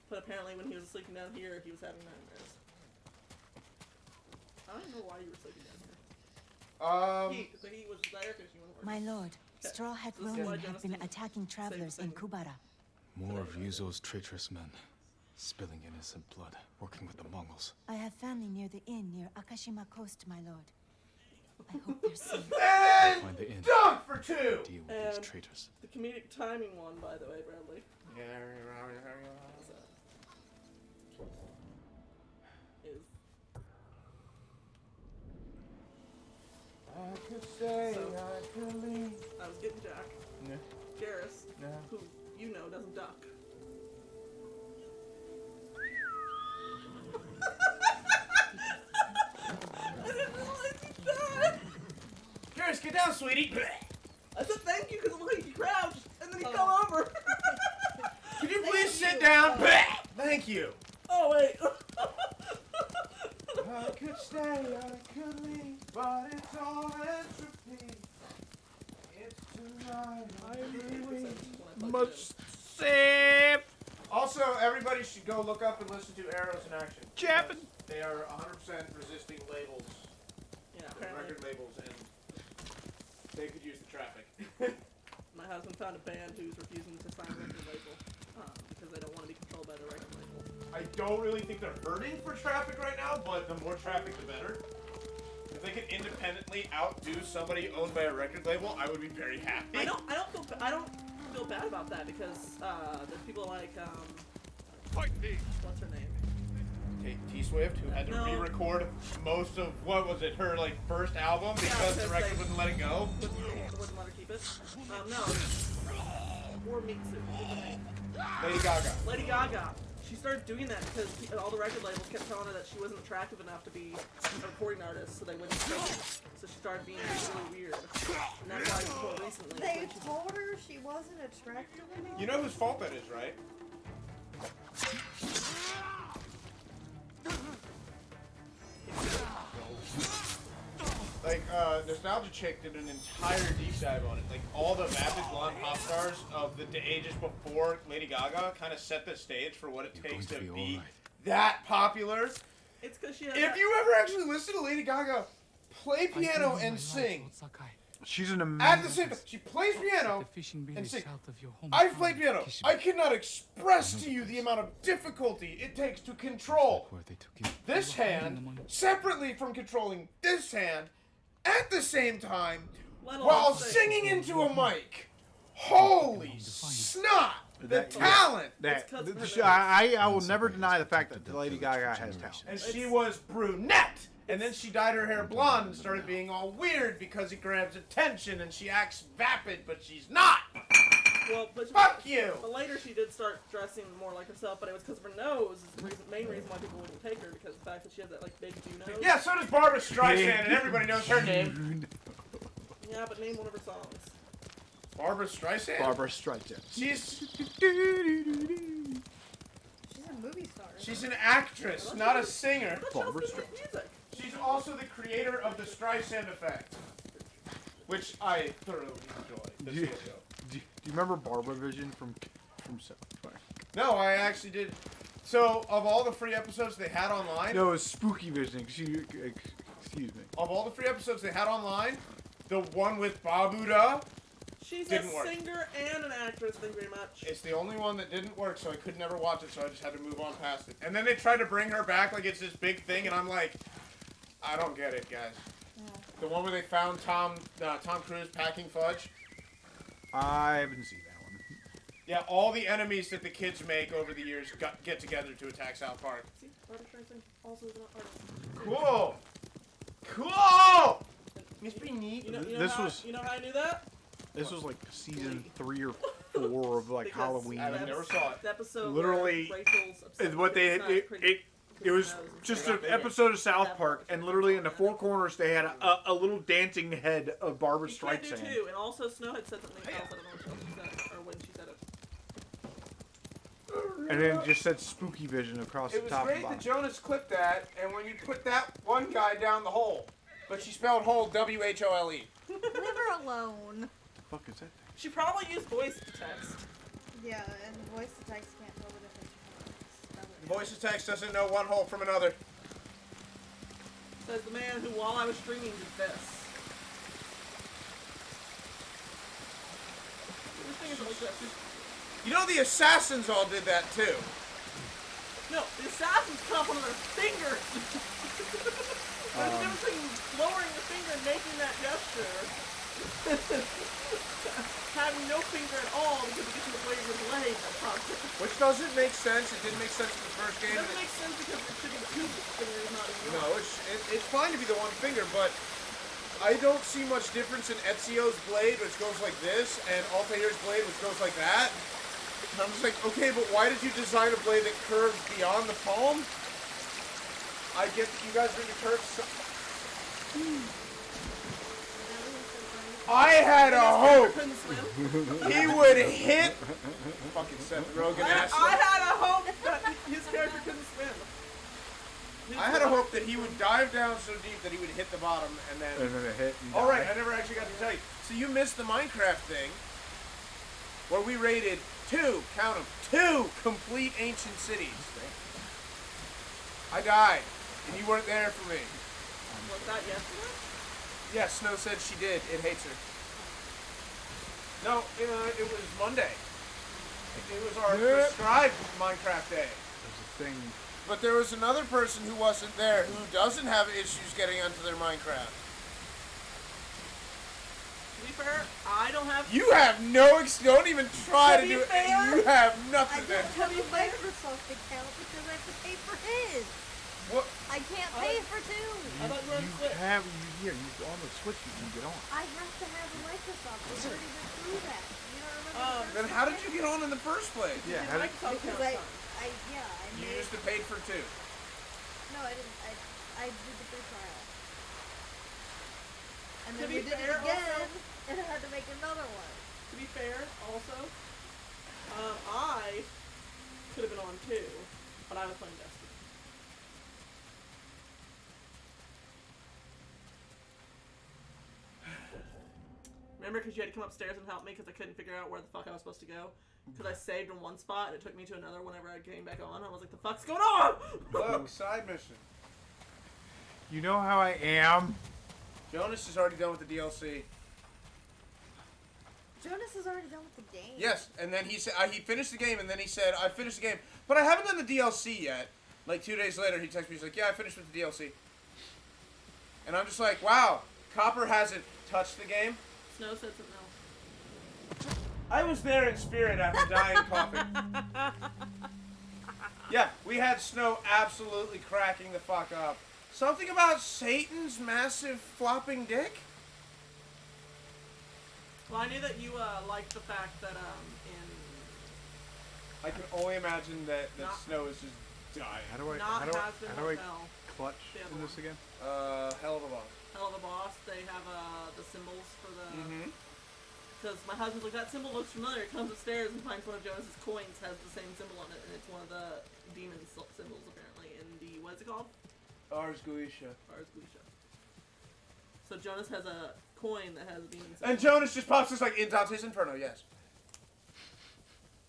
But apparently, when he was sleeping down here, he was having nightmares. I don't know why you were sleeping down here. So he was there because you weren't My working. lord, Straw Hat This is why Ronin Jonas have been didn't attacking travelers in thing. Kubara. More of Yuzo's traitorous men. Spilling innocent blood. Working with the Mongols. I have family near the inn near Akashima Coast, my lord. I hope they're safe. And Find the inn. dunk for 2. Deal with these And- traitors. The comedic timing one, by the way, Bradley. What's that? Is I could stay, So- I could leave. I was getting Jack. Yeah. Garrus, Yeah. who you know doesn't duck. I didn't realize he died. Garrus, get down, sweetie. I said thank you because look, he crouched and then he fell over. Could you please sit down? Thank you. Oh wait. I could stay, I could leave, but it's all entropy. It's tonight. Must save. Also, everybody should go look up and listen to Arrows in Action. Japan. They are 100% resisting labels, Yeah, apparently record labels, and they could use the traffic. my husband found a band who's refusing to sign a record label because they don't want to be controlled by the record label. I don't really think they're hurting for traffic right now, but the more traffic, the better. If they could independently outdo somebody owned by a record label, I would be very happy. I don't feel bad about that because there's people like Fight me! what's her name? T-Swift, who had to No. re-record most of, what was it, her like first album because the because record they- wouldn't let it go. Wouldn't let her keep it. No. or Mitsu. What's her name? Lady Gaga. Lady Gaga. She started doing that because all the record labels kept telling her that she wasn't attractive enough to be a recording artist, so they wouldn't pay her. So she started being really weird. And that's why more recently. They told her she wasn't attractive enough? You know whose fault that is, right? Like, Nostalgia Chick did an entire deep dive on it. Like, all the Vapid Blonde pop stars of the ages before Lady Gaga kind of set the stage for what it takes to be that popular. It's because she has If you ever actually listen to Lady Gaga play piano and sing, She's an amazing. at the same time, she plays piano and sings. I play piano. I cannot express to you the amount of difficulty it takes to control this hand separately from controlling this hand at the same time while singing into a mic. Holy snot! The talent! I will never deny the fact that Lady Gaga has talent. And she was brunette! And then she dyed her hair blonde and started being all weird because it grabs attention and she acts vapid, but she's not! Well, but Fuck you! But later she did start dressing more like herself, but it was because of her nose is the main reason why people wouldn't take her, because the fact that she has that like big Jew nose. Yeah, so does Barbara Streisand, and everybody knows her name. Yeah, but name one of her songs. Barbara Streisand? Barbara Streisand. She's She's a movie star. she's an actress, not a singer. Barbara Music. She's also the creator of the Streisand effect, which I thoroughly enjoy. Do you remember Barbara Vision from South Park? No, I actually did. So, of all the free episodes they had online, No, it's Spooky Vision. Excuse me. of all the free episodes they had online, the one with Babuda, She's Didn't a work. singer and an actress, thank you very much. it's the only one that didn't work, so I could never watch it, so I just had to move on past it. And then they tried to bring her back like it's this big thing, and I'm like, I don't get it, guys. The one where they found Tom Cruise packing fudge. I haven't seen that one. Yeah, all the enemies that the kids make over the years get together to attack South Park. See, Barbara Streisand also is an artist. Cool! Cool! It's pretty neat. You know This how, was- you know how I knew that? This was like season 3 or 4 of like Because Halloween. I never saw it. The episode Literally, where Rachel's upset Is what they because it's not pretty- it was just an episode of South Park, and literally in the four corners they had a little dancing head of Barbara You can't do Streisand. two, and also Snow had said something else. I don't know what else she said, or when she said it. And then it just said Spooky Vision across It the was top great and that bottom. Jonas clipped that, and when you put that one guy down the hole, but she spelled hole W-H-O-L-E. Leave her alone. The fuck is that? She probably used voice to text. Yeah, and voice to text can't tell the difference. Voice to text doesn't know one hole from another. Says the man who, while I was streaming, did this. This thing is like this. You know the assassins all did that too. No, the assassins cut off one of their fingers. There's a difference between lowering your finger and making that gesture. Having no finger at all because it gets in the way of your blade. Which doesn't make sense. It didn't make sense in the first It game. doesn't make sense because it should be two fingers, not even No, one. it's fine to be the one finger, but I don't see much difference in Ezio's blade, which goes like this, and Altair's blade, which goes like that. And I'm just like, okay, but why did you design a blade that curves beyond the palm? I get that you guys are into curves. I had a hope he would hit fucking Seth Rogen ass. I had a hope that his character couldn't swim. I had a hope that he would dive down so deep that he would hit the bottom and then. And then it hit. And All right, died. I never actually got to tell you. So you missed the Minecraft thing, where we raided count them, 2 complete ancient cities. I died, and you weren't there for me. Was that yesterday? Yeah, Snow said she did. It hates her. No, it was Monday. It was our prescribed Minecraft day. There's a thing. But there was another person who wasn't there who doesn't have issues getting onto their Minecraft. To be fair, I don't have. You have no don't even try to To do be it. fair, You have I nothing don't there. have a Microsoft account because I have to pay for his. What? I can't pay for 2. I thought you were on You Switch. have on the Switch you can get on. I have to have a Microsoft. We've already been through that. You don't remember? Then how did you get on in the first place? Yeah, Did Microsoft Because count I You made. used to pay for 2. No, I didn't. I did the free trial. And To then be we did it fair, again, also- and I had to make another one. To be fair, also, I could have been on too, but I was playing Destiny. Remember, because you had to come upstairs and help me because I couldn't figure out where the fuck I was supposed to go. Because I saved in one spot and it took me to another whenever I came back on. I was like, the fuck's going on? Look, side mission. You know how I am? Jonas is already done with the DLC. Jonas is already done with the game. Yes, and then he said he finished the game, and then he said, "I finished the game, but I haven't done the DLC yet." Like 2 days later, he texted me. He's like, "Yeah, I finished with the DLC." And I'm just like, "Wow, Copper hasn't touched the game." Snow said something else. I was there in spirit after dying coughing. Yeah, we had Snow absolutely cracking the fuck up. Something about Satan's massive flopping dick? Well, I knew that you liked the fact that in I can only imagine that Not- Snow is just dying. How do I Not Has Been how do I Hotel, clutch the other in this one. again? Hell of a boss. Hell of a Boss, they have the symbols for the... Mm-hmm. Because my husband's like, that symbol looks familiar. Comes upstairs and finds one of Jonas's coins has the same symbol on it, and it's one of the demon symbols apparently in the, what is it called? Ars Goetia. Ars Goetia. So Jonas has a coin that has a demon symbol. And Jonas just pops this like in Dante's Inferno, yes.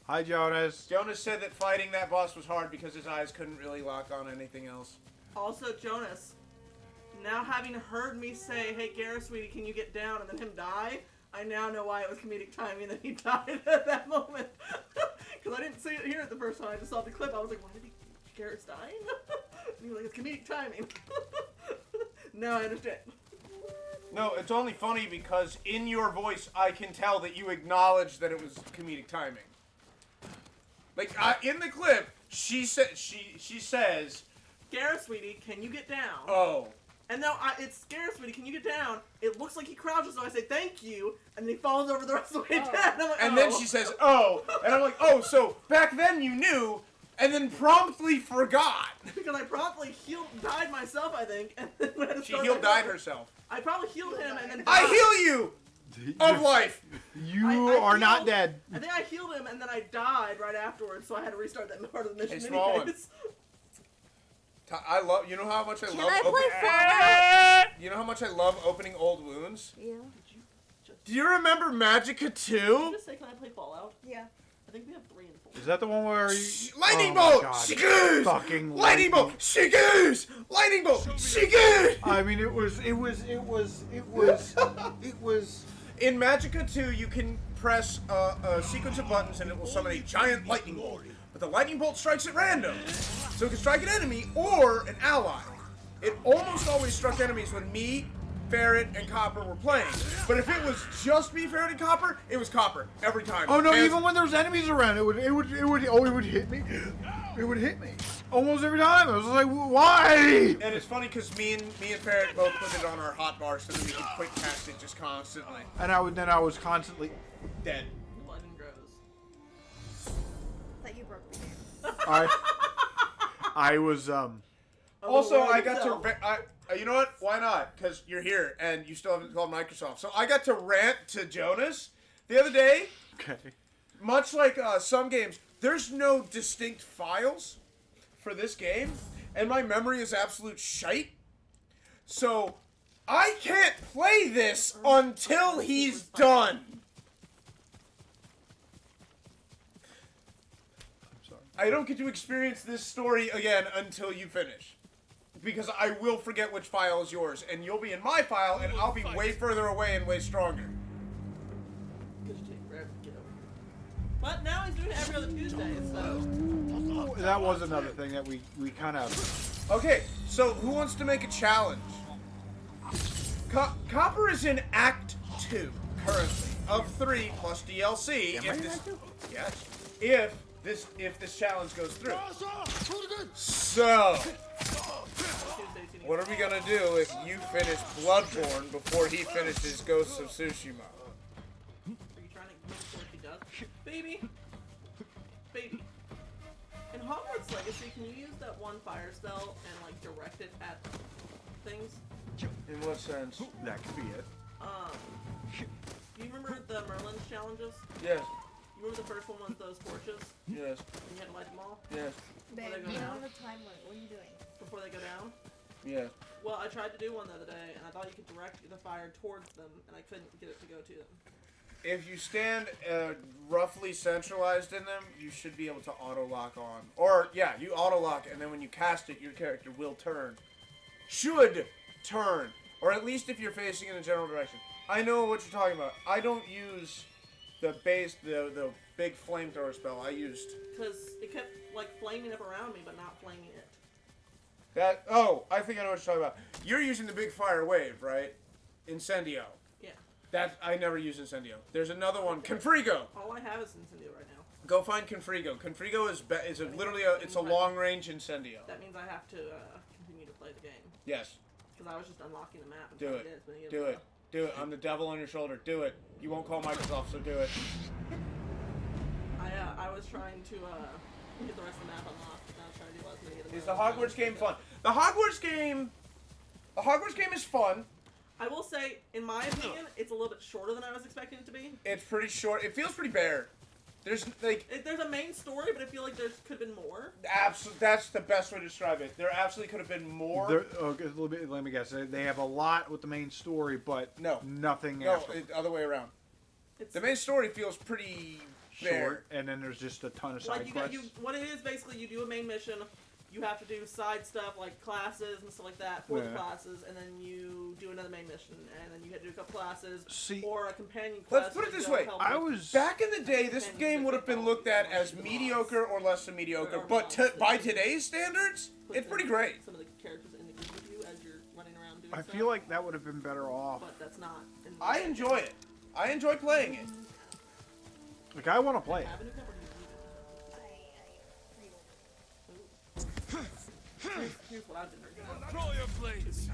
Hi, Jonas. Jonas said that fighting that boss was hard because his eyes couldn't really lock on anything else. Also, Jonas, now having heard me say, hey, Garrett, sweetie, can you get down, and then him die, I now know why it was comedic timing that he died at that moment. Because I didn't see it here the first time. I just saw the clip. I was like, why did Garrett's dying? And he was like, it's comedic timing. Now I understand. No, it's only funny because in your voice I can tell that you acknowledge that it was comedic timing. Like in the clip, she says, Garrett, sweetie, can you get down? "Oh." And now it's Garrett, sweetie, can you get down? It looks like he crouches, so I say thank you, and then he falls over the rest of the way down. I'm like, And then she says, "Oh," and I'm like, "Oh, so back then you knew," and then promptly forgot. Because I promptly died myself, I think, and then when I She died herself. I probably healed him and then died. I heal you of life. You I are not healed- dead. I think I healed him and then I died right afterwards, so I had to restart that part of the mission. Hey, small one. anyways. I love. You know how much I Can love. I play Fallout? You know how much I love opening old wounds. Yeah. Do you remember Magica Did 2? you just say, can I play Fallout? Yeah. I think we have 3 and 4. Is that the one where you... Lightning Oh my bolt! God. She goes! Fucking Lightning bolt! She goes! Lightning bolt! She goes! I mean, it was... In Magica 2, you can press a sequence of buttons and it will summon a giant lightning bolt. But the lightning bolt strikes at random. So it can strike an enemy or an ally. It almost always struck enemies when me, Ferret, and Copper were playing. But if it was just me, Ferret, and Copper, it was Copper every time. Oh no! Hands- Even when there was enemies around, it would hit me. It would hit me almost every time. I was like, why? And it's funny because me and Ferret both put it on our hotbar so that we could quick cast it just constantly. And I was constantly Dead. Lightning grows. Thought you broke the game. I was Also, world I got itself. to. You know what? Why not? Because you're here and you still haven't called Microsoft. So I got to rant to Jonas the other day. okay. Much like some games, there's no distinct files for this game, and my memory is absolute shite. So I can't play this until he's done. I'm sorry. I don't get to experience this story again until you finish. Because I will forget which file is yours, and you'll be in my file, and I'll be way further away and way stronger. Because you take forever to get over it. But now he's doing it every other Tuesday, so... That was another thing that we kind of. Okay, so who wants to make a challenge? Copper is in Act 2 currently of 3 plus DLC. If this challenge goes through. So Tuesdays, you need What are we gonna do if you finish Bloodborne before he finishes Ghosts of Tsushima? Are you trying to make sure she does? Baby! Baby. In Hogwarts Legacy, can you use that one fire spell and, like, direct it at things? In what sense? That could be it. Do you remember the Merlin's challenges? Yes. You remember the first one was those torches? Yes. And you had to light them all? Yes. Babe, they go you're down? on a time limit. What are you doing? Before they go down? Yes. Well, I tried to do one the other day, and I thought you could direct the fire towards them, and I couldn't get it to go to them. If you stand roughly centralized in them, you should be able to auto-lock on. Or, yeah, you auto-lock, and then when you cast it, your character will turn. Should turn. Or at least if you're facing in a general direction. I know what you're talking about. I don't use the base, the big flamethrower spell. I used... Because it kept, like, flaming up around me, but not flaming it. That... Oh, I think I know what you're talking about. You're using the big fire wave, right? Incendio. Yeah. That I never use Incendio. There's another one, Confrigo. All I have is Incendio right now. Go find Confrigo. Confrigo is a long range Incendio. That means I have to continue to play the game. Yes. Because I was just unlocking the map. And Do trying it. to get as many of Do them. it. Do it. I'm the devil on your shoulder. Do it. You won't call Microsoft, so do it. I was trying to get the rest of the map unlocked. And I was trying to do as many of them. Is the Hogwarts game fun? The Hogwarts game is fun. I will say, in my opinion, it's a little bit shorter than I was expecting it to be. It's pretty short. It feels pretty bare. There's like There's a main story, but I feel like there could have been more. that's the best way to describe it. There absolutely could have been more. Okay, a little bit. Let me guess. They have a lot with the main story, but nothing No, after. other way around. It's The main story feels pretty bare. Short, and then there's just a ton of side like quests. what it is basically, you do a main mission. You have to do side stuff like classes and stuff like that for the Yeah. classes, and then you do another main mission, and then you have to do a couple classes See, or a companion quest. Let's put it to this go way. help I with- was Back in the day, this game would have been looked at as mediocre or less than mediocre, but by today's standards, it's pretty great. Some of the characters in the group with you as you're running around doing I stuff, feel like that would have been better off. but that's not. In the I enjoy it. I enjoy playing it. Like I want to play it. Have a new cover, do you need it? Here's what I've been drinking. Throw your blades.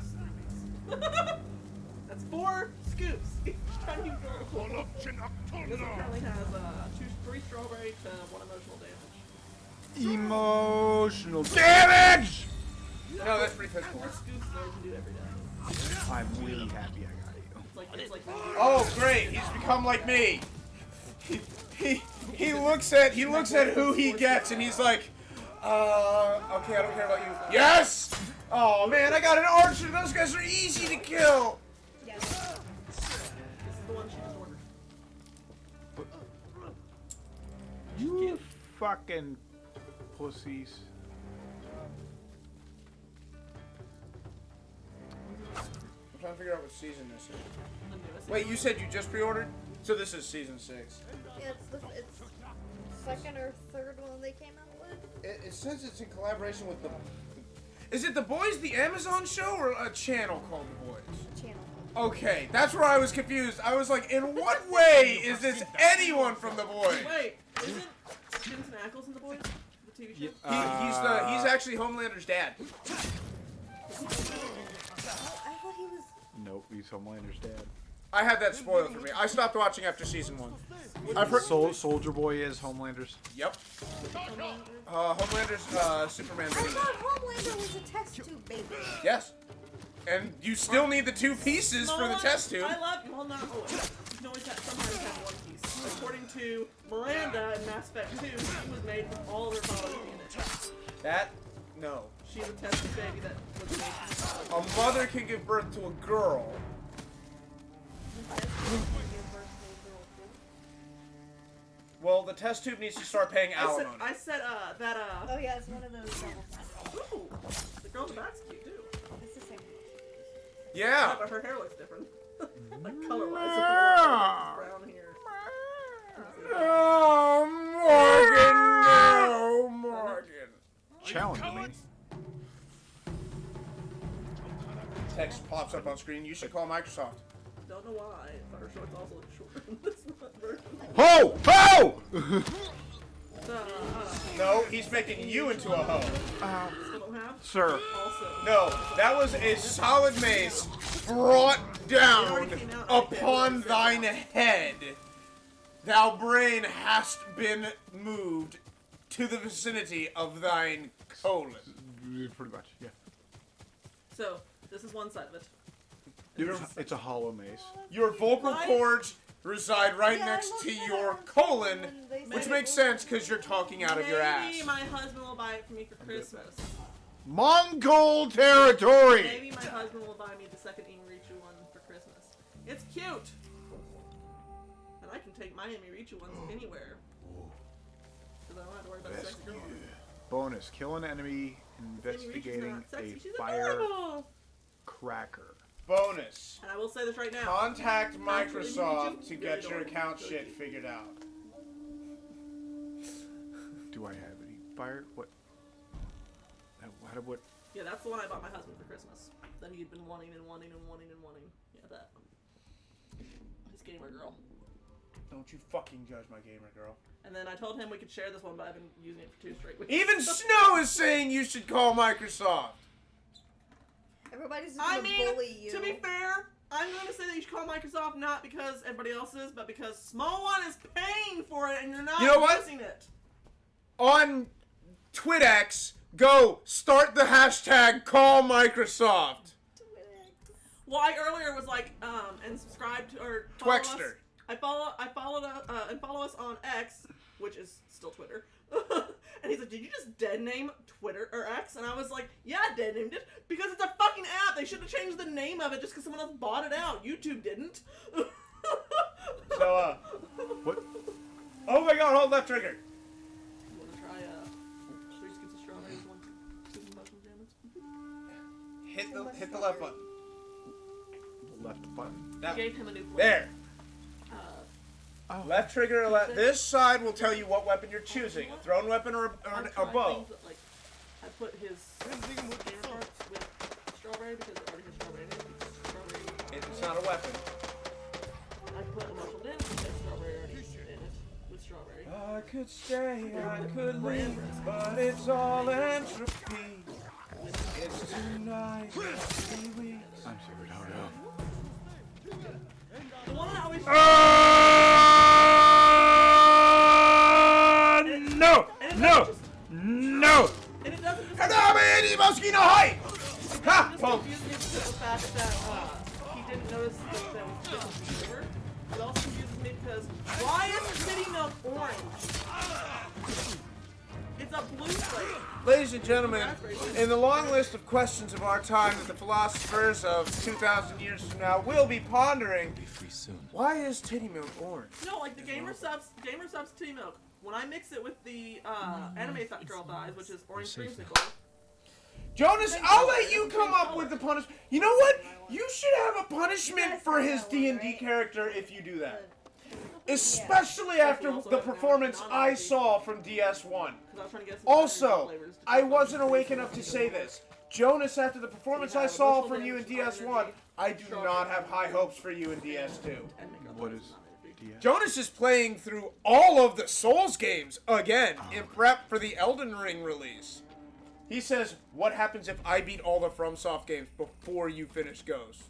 That's 4 scoops. Each time you fill it. This one currently has 3 strawberry to 1 emotional damage. Emotional damage! No, that's pretty physical. 4 scoops is all you can do every day. I'm really happy I got you. It's like Oh, great! He's become like me. He looks at who he gets and he's like, okay, I don't care about you. Yes! Oh man, I got an archer. Those guys are easy to kill. This is the one she just ordered. You fucking pussies. I'm trying to figure out what season this is. The newest Wait, you said you just pre-ordered? So this is season 6. Yeah, it's second or third one they came out with. It says it's in collaboration with the... Is it The Boys, the Amazon show, or a channel called The Boys? Channel. Okay, that's where I was confused. I was like, in what way is this anyone from The Boys? Wait, isn't Jensen Ackles in The Boys? The TV show? He's actually Homelander's dad. Oh, I thought he was. Nope, he's Homelander's dad. I had that spoiled for me. I stopped watching after season 1. I've heard... Soldier Boy is Homelander's. Yep. Homelander's Superman I baby. thought Homelander was a test tube baby. Yes. And you still need the 2 pieces for the test tube. I love. Well, not always. You can always sometimes have 1 piece. According to Miranda in Mass Effect 2, she was made from all of her body in it. That... No. She's a test tube baby that was made from A mother can give birth to a girl. Well, the test tube needs to start paying alimony. I said that Oh yeah, it's one of those double. Ooh, the girl in the back's cute too. It's the same. Yeah. But her hair looks different. Like color-wise, Yeah. brown hair. Oh, Morgan, no, Morgan. Challenge me. Text pops up on screen. You should call Microsoft. Don't know why, but her shorts also look shorter than this version. Ho! Ho! So, No, he's making you into a hoe. still don't have? Sir. Also, No, that was a solid mace brought down upon thine head. Thou brain hast been moved to the vicinity of thine colon. Pretty much, yeah. so this is one side of it. It's a hollow mace. Your vocal cords reside right Yeah, I next looked to that your up colon, when they which said makes it. sense because you're talking out of your ass. Maybe my husband will buy it for me for Christmas. Mongol territory! Maybe my husband will buy me the second Inrichu one for Christmas. It's cute! And I can take my Inrichu ones anywhere. Because I don't have to worry about the sexy girl. Bonus, kill an enemy Inrichu's investigating not sexy, a she's fire adorable! cracker. Bonus. And I will say this right now. Contact Actually, Microsoft to Inrichu, get very your adorable. account Very shit cute. figured out. Do I have any fire? What? What? Yeah, that's the one I bought my husband for Christmas. That he had been wanting and wanting and wanting and wanting. Yeah, that. His gamer girl. Don't you fucking judge my gamer girl. And then I told him we could share this one, but I've been using it for 2 straight weeks. Even Snow is saying you should call Microsoft. Everybody's just I gonna mean, bully you. to be fair, I'm going to say that you should call Microsoft not because everybody else is, but because smallone is paying for it and you're not You know what? using it. On TwitX, go start the hashtag call Microsoft. Well, I earlier was like, and subscribe to or follow us. Twexter. I followed and follow us on X, which is still Twitter. And he's like, "Did you just dead name Twitter or X?" And I was like, "Yeah, I dead named it because it's a fucking app. They should have changed the name of it just because someone else bought it out. YouTube didn't." So, What? oh my god, hold left trigger. You wanna try should we just get the strawberries one? Super mushroom jammers? Hit the left button. The left button. That, Gave him a new flavor. there. Oh. Left trigger. This side will tell you what weapon you're choosing: a thrown weapon or I'm a trying bow. things that, like, I put his gamer parts with strawberry because it already has strawberry in it. Strawberry. It's not a weapon. I put a mushroom dance with that strawberry already in it with strawberry. I could stay, I could leave, but it's all entropy. It's tonight, it's 3 weeks. I'm sorry, The one I always no! No! No! and it doesn't just Hanami Moschino High! Ha! just Punk. confuse me because of the fact that he didn't notice that there was different flavor. It also confuses me because why is titty milk orange? It's a blue flavor. Ladies and gentlemen, in the long list of questions of our time that the philosophers of 2,000 years from now will be pondering, Be free soon. why is titty milk orange? No, like the gamer subs titty milk. When I mix it with the anime girl thighs, which is orange You're safe creamsicle. Jonas, I'll let you come up with the punishment. You know what? You should have a punishment for his D&D character if you do that. Especially after the performance I saw from DS1. Because I was trying to get some Also, flavors to I put wasn't on awake enough to say this. Jonas, after the performance I saw from you in DS1, I do not have high hopes for you in DS2. and make our What thighs is not DS? Jonas is playing through all of the Souls games again in prep for the Elden Ring release. He says, what happens if I beat all the FromSoft games before you finish Ghost?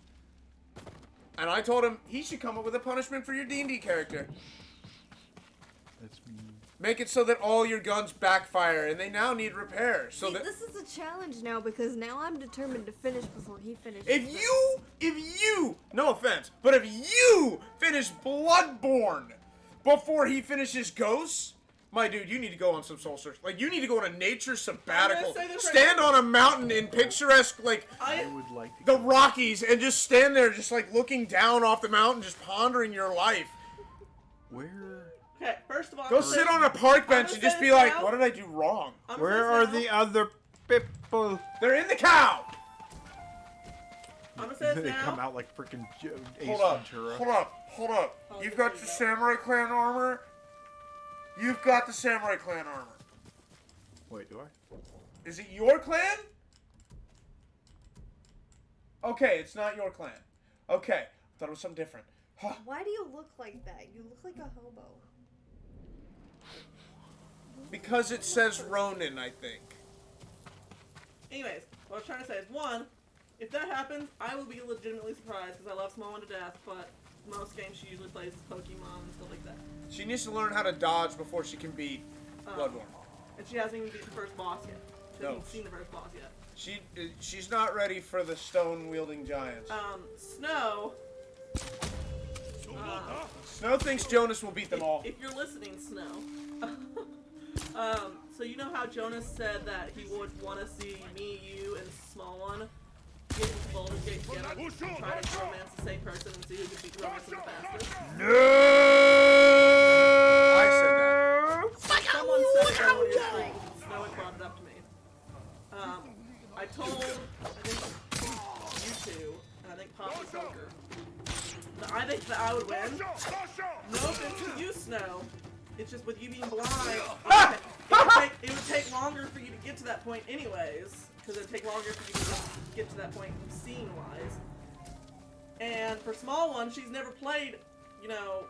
And I told him he should come up with a punishment for your D&D character. That's Make it so that all your guns backfire and they now need repair. So See, that this is a challenge now because now I'm determined to finish before he finishes. if you, no offense, but if you finish Bloodborne before he finishes Ghosts, my dude, you need to go on some soul search. Like, you need to go on a nature sabbatical. say this right Stand now. on a mountain in picturesque, like, I would like to. the Rockies and just stand there just, like, looking down off the mountain, just pondering your life. Where? Okay, first of all, Go sit on a park bench gonna and just say be this like, now. what did I do wrong? Where are the other people? They're in the cow! I'm gonna say this They now. come out like freaking Ace Hold up, Ventura. hold up. Oh, You've this got is the bad. Samurai Clan armor. You've got the Samurai Clan armor. Wait, do I? Is it your clan? Okay, it's not your clan. Okay, thought it was something different. Huh. Why do you look like that? You look like a hobo. Because it says Ronin, I think. Anyways, what I was trying to say is, one, if that happens, I will be legitimately surprised because I love Smallone to death, but most games she usually plays Pokemon and stuff like that. She needs to learn how to dodge before she can beat Bloodborne. And she hasn't even beat the first boss yet. She hasn't No. even seen the first boss yet. She's not ready for the stone-wielding giants. Snow. Snow thinks Jonas will beat them all. If you're listening, Snow. So you know how Jonas said that he would want to see me, you, and Smallone get into Baldur's Gate together and try to romance the same person and see who can beat the romance the fastest? I said that. Someone said it earlier tonight. Snow had brought it up to me. I told, I think, you two, and I think Poppy Poker, that I think that I would win. No offense to you, Snow. It's just with you being blind, it would take longer for you to get to that point anyways. Because it would take longer for you to get to that point scene-wise. And for Smallone, she's never played, you know,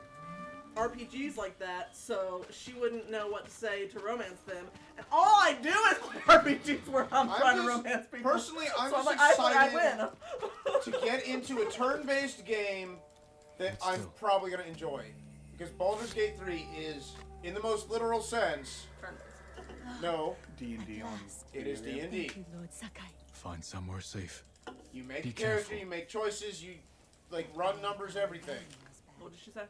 RPGs like that, so she wouldn't know what to say to romance them. And all I do is play RPGs where I'm trying to romance people. Personally, I'm so just I thought I'd excited win. to get into a turn-based game that I'm probably going to enjoy. Because Baldur's Gate 3 is, in the most literal sense, no, D&D on. it is D&D. Thank you, Lord Sakai. Find somewhere safe. You make Be a character, careful. you make choices, you like run numbers, everything. What did she say?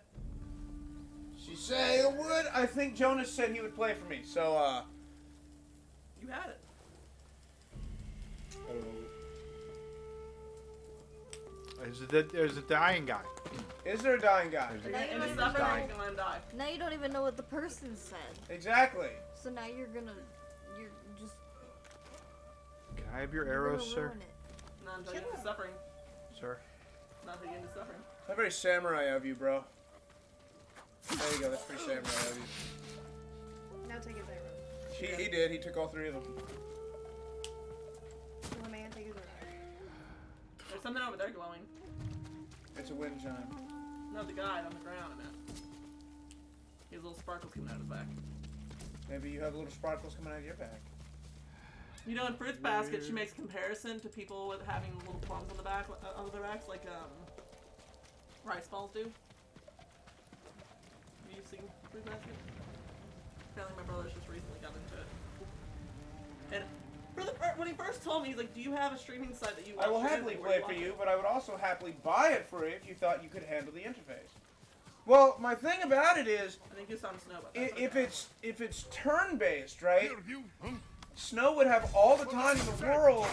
She said it would. I think Jonas said he would play for me. So You had it. There's a dying guy. is there a dying guy? There's a Now guy. you And don't he's even suffering know. and die. Now you don't even know what the person said. Exactly. So now you're just. Can I have your you're arrows, gonna sir? ruin it. Not until you get to suffering. Sir? Not until you get to suffering. That's very samurai of you, bro. There you go. That's pretty samurai of you. Now take his arrow. He did. He took all three of them. One man, take his arrow. There's something over there glowing. It's a wind chime. No, the guy on the ground, I meant. He has little sparkles coming out of his back. Maybe you have little sparkles coming out of your back. You know, in Fruits Basket, she makes comparison to people with having little plums on the back, on their backs, like rice balls do. Have you seen Fruits Basket? Apparently, my brother's just recently got into it. And when he first told me, he's like, "Do you have a streaming site that you watch?" I will streams happily where play you for watch you, it?" but I would also happily buy it for you if you thought you could handle the interface. Well, my thing about it is, I think you saw Snow, but that's if okay. it's turn-based, right? Snow would have all the time in the world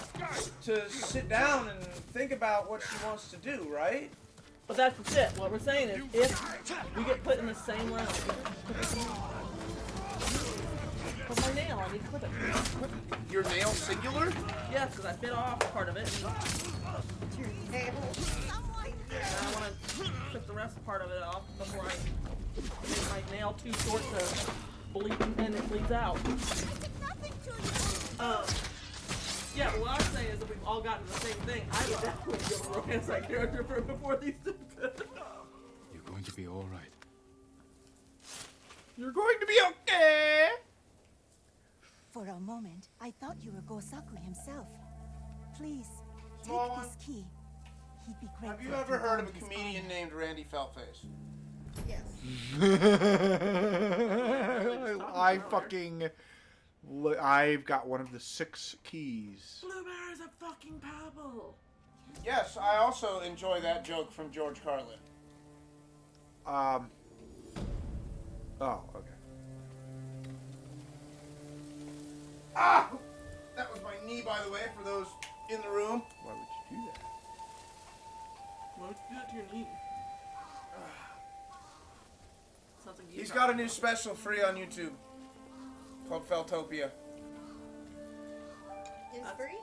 to sit down and think about what she wants to do, right? But that's the shit. What we're saying is, if we get put in the same round, but my nail, I need to clip it. Your nail singular? Yes, because I bit off part of it. And I want to clip the rest part of it off before I make my nail too short to bleed and it bleeds out. Yeah, but what I'm saying is that we've all gotten the same thing. I would definitely be able to romance that character before these two could. You're going to be all right. You're going to be okay. For a moment, I thought you were Gosaku himself. Please, take Smallone, this key. He'd be grateful. have you if ever heard of a owned his comedian honor. named Randy Feltface? Yes. I've got one of the 6 keys. Blueberries are fucking purple. Yes, I also enjoy that joke from George Carlin. Oh, okay. Ah! That was my knee, by the way, for those in the room. Why would you do that? Why would you do that to your knee? Sounds like you He's got a new special free on YouTube called Feltopia. It's free?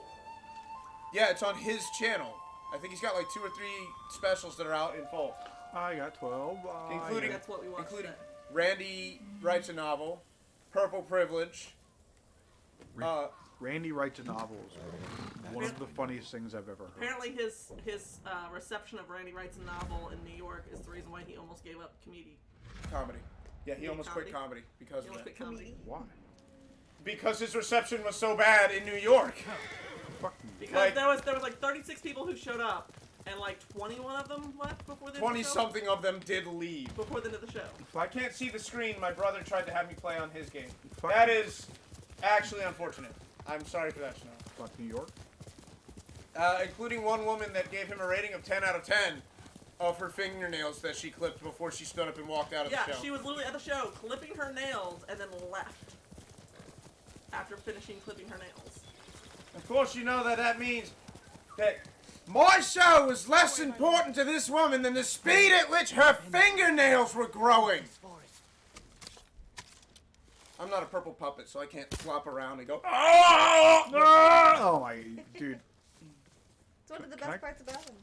Yeah, it's on his channel. I think he's got like 2 or 3 specials that are out in full. I got 12. Including- That's what we watched including today. Randy writes a novel, Purple Privilege. Randy writes a novel. One of the funniest things I've ever heard. Apparently his reception of Randy Wright's novel in New York is the reason why he almost gave up comedy. Comedy. Yeah, he Yeah, almost quit comedy because He of almost that. quit comedy. Why? Because his reception was so bad in New York. Fuck me. Because Like- there was like 36 people who showed up, and like 21 of them left before the end of the show. 20-something of them did leave. Before the end of the show. If I can't see the screen, my brother tried to have me play on his game. Fuck That me. is actually unfortunate. I'm sorry for that, Snow. Fuck New York. Including one woman that gave him a rating of 10 out of 10 of her fingernails that she clipped before she stood up and walked out of Yeah, the show. she was literally at the show clipping her nails and then left after finishing clipping her nails. Of course, you know that means that my show was less important to this woman than the speed at which her fingernails were growing. I'm not a purple puppet, so I can't flop around and go, "Ah!" Oh my dude. It's one of the Can I- best parts about him.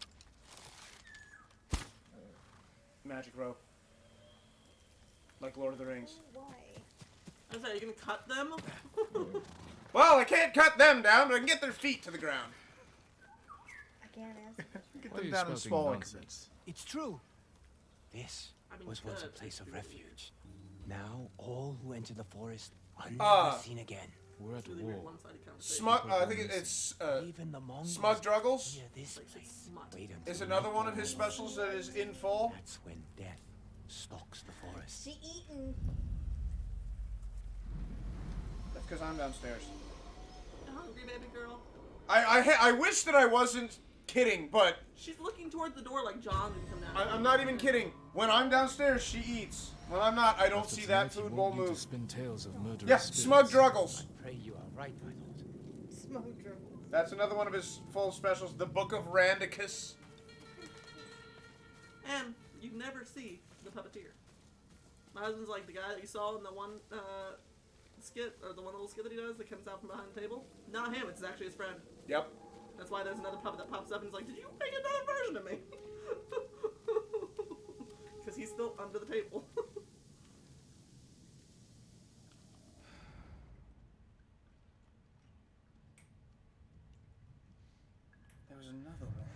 Magic rope. Like Lord of the Rings. Why? I was like, are you gonna cut them? Well, I can't cut them down, but I can get their feet to the ground. I can't ask. Get Why are them you down in spouting small nonsense? It's true. This I mean, was once a good. place of refuge. Now all who enter the forest are Ah. never seen again. We're at Really weird war. one-sided conversation. Smug, I think it's Even the Mongols Smug Druggles near this Like, place. smut. Wait until is another one of nightfall his specials that is in full. That's when death stalks the forest. She eating. That's because I'm downstairs. You hungry, baby girl? I wish that I wasn't kidding, but She's looking towards the door like John would come down. I'm not even kidding. When I'm downstairs, she eats. When I'm not, I don't After see that tonight, you food won't bowl need to move. spin tales of murderous Yeah, spirits. Smug Druggles. I pray you are right, my lord. Smoke dribbles. That's another one of his full specials. The Book of Randicus. And you never see the puppeteer. My husband's like the guy that you saw in the one skit, or the one little skit that he does that comes out from behind the table. Not him, it's actually his friend. Yep. That's why there's another puppet that pops up and is like, did you make another version of me? Because he's still under the table. There was another one.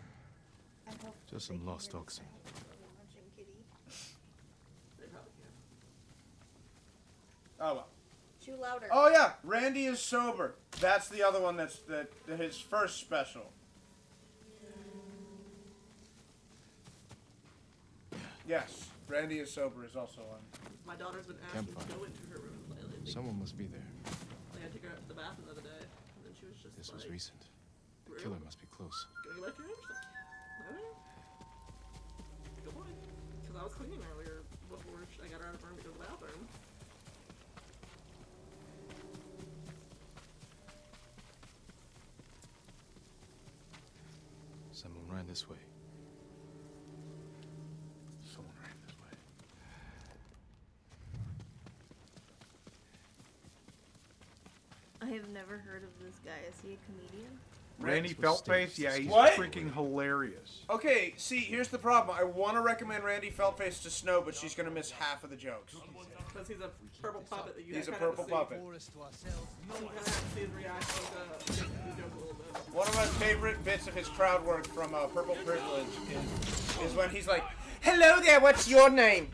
I hope Just they some can lost hear the oxen. sound of launching kitty. They probably can. Oh well. Chew louder. Oh yeah, Randy is sober. That's the other one. That's his first special. Yes, Randy is sober is also on. My daughter's been asking Campfire. to go into her room lately. Someone must be there. Like I took her out to the bathroom the other day, and then she was just This like, was recent. The "Really? killer must be close. Gonna go back to your room? She's like, I don't know. Good point. Because I was cleaning earlier before I got her out of her room to go to the bathroom. Someone ran this way. Someone ran this way. I have never heard of this guy. Is he a comedian? Randy That's what Feltface, stays. yeah, he's What? freaking hilarious. Okay, see, here's the problem. I want to recommend Randy Feltface to Snow, but she's gonna miss half of the jokes. Because he's a purple puppet that you He's a kind of purple see. puppet. Forest to ourselves. You kind of have to see his reaction to the joke a little bit. One of my favorite bits of his crowd work from Purple Privilege is when he's like, "Hello there, what's your name?"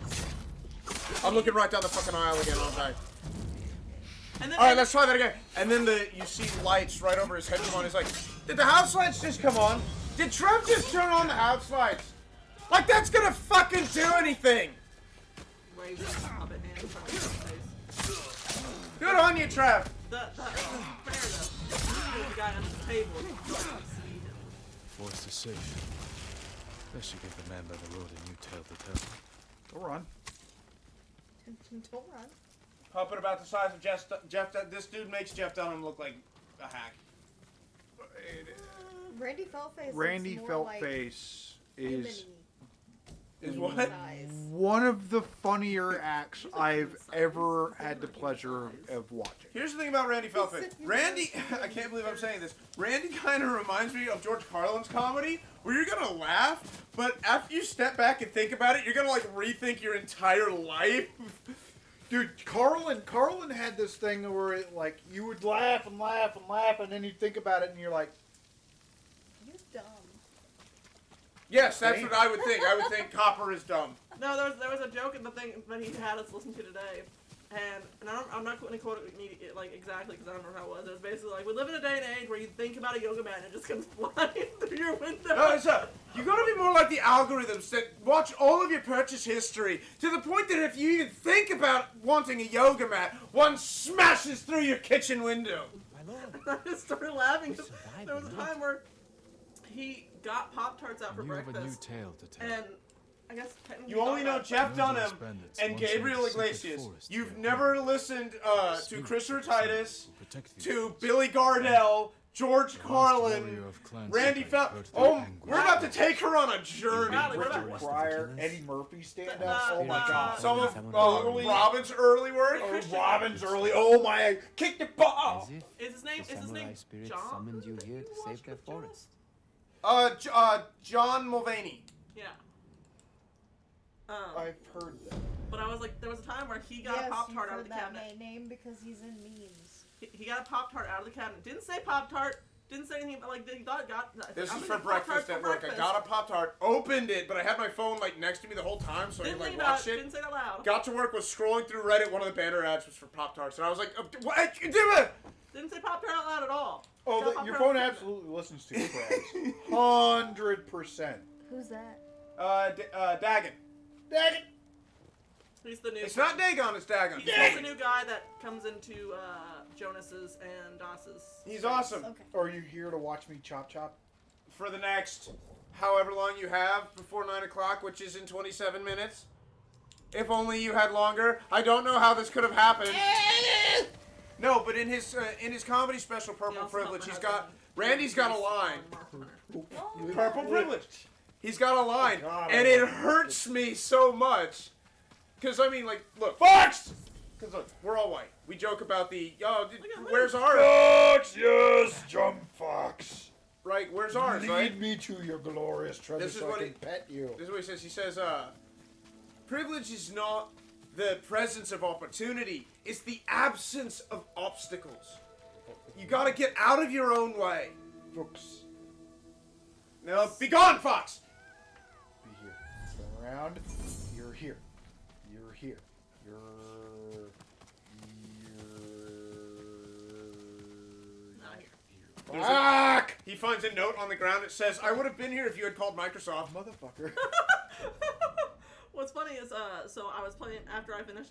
I'm looking right down the fucking aisle again, aren't I? And then, All right, let's try that again. And then you see lights right over his head come on. He's like, "Did the house lights just come on? Did Trev just turn on the house lights? Like that's gonna fucking do anything." raising his puppet hand in front of his face. Good on you, Trev. That isn't fair though. There's a guy under the table and you don't see him. Forest is safe. Best you give the man by the road a new tale to tell. Go run. Don't run. Puppet about the size of Jeff. This dude makes Jeff Dunham look like a hack. Randy Feltface. Randy looks more like Feltface is Emily Is in what? size. one of the funnier acts I've ever had the pleasure of watching. Here's the thing about Randy Feltface. Randy, I can't believe I'm saying this. Randy kind of reminds me of George Carlin's comedy, where you're gonna laugh, but after you step back and think about it, you're gonna like rethink your entire life. Dude, Carlin had this thing where it, like, you would laugh and laugh and laugh, and then you'd think about it, and you're like, You're dumb. Yes, that's what I would think. I would think Copper is dumb. No, there was a joke in the thing that he had us listen to today, And I'm not going to quote it like exactly because I don't know how it was. It was basically like, we live in a day and age where you think about a yoga mat and it just comes flying through your window. No, it's you gotta be more like the algorithms that watch all of your purchase history to the point that if you even think about wanting a yoga mat, one smashes through your kitchen window. I just started laughing. There was a time where he got Pop-Tarts out for You have a new breakfast. tale to tell. And I guess technically You only know Jeff Dunham Bandits and once Gabriel in the secret Iglesias. forest You've here. never listened to Chris Titus, Who protect the to Billy Gardell, George Carlin, warrior of Clan Randy Secret Fel. heard the Oh, anguish we're about to take her on a journey. Riley, what Richard about Pryor, Eddie Murphy stand up. Oh my uh, god. Some of Early- Robin's early work. Oh, Robin's early. Oh my! Kick the ball. Is his name John? Summoned you here to Did you watch save their Jonas? forest. John Mulvaney. Yeah. I've heard that. But I was like, there was a time where he got a Pop-Tart out of the cabinet. name because he's in memes. He got a Pop-Tart out of the cabinet. Didn't say Pop-Tart. Didn't say anything about, like, he thought it got... This I'm is gonna for get Pop-Tarts breakfast at for work. I breakfast. got a Pop-Tart, opened it, but I had my phone like next to me the whole time, so I Didn't like think about watch it. it. Didn't say that loud. Got to work, was scrolling through Reddit. One of the banner ads was for Pop-Tarts, and I was like, "What? You do it!" Didn't say Pop-Tart out loud at all. Oh, Got your Pop-Tart phone out of the absolutely listens to you, Kraz. 100%. Who's that? Dagon. Dagon. He's the new... It's not Dagon, it's Dagon. He's the new guy that comes into Jonas's and Doss's. He's awesome. Okay. Are you here to watch me chop chop? For the next however long you have before 9 o'clock, which is in 27 minutes. If only you had longer. I don't know how this could have happened. No, but in his comedy special, Purple Privilege, Randy's got a line. Purple Privilege. He's got a line, and it hurts me so much. Because, I mean, like, look, Fox! Because, look, we're all white. We joke about where's ours? Fox, yes, jump Fox. Right, where's ours, Lead right? me to your glorious treasure This is so what I he- can pet you. This is what he says. He says, privilege is not the presence of opportunity. It's the absence of obstacles. You gotta get out of your own way. Fox, Now, be gone, Fox! be here. Turn around. You're here. You're here. You're Not here. back! He finds a note on the ground that says, I would have been here if you had called Microsoft. Motherfucker. What's funny is, so I was playing after I finished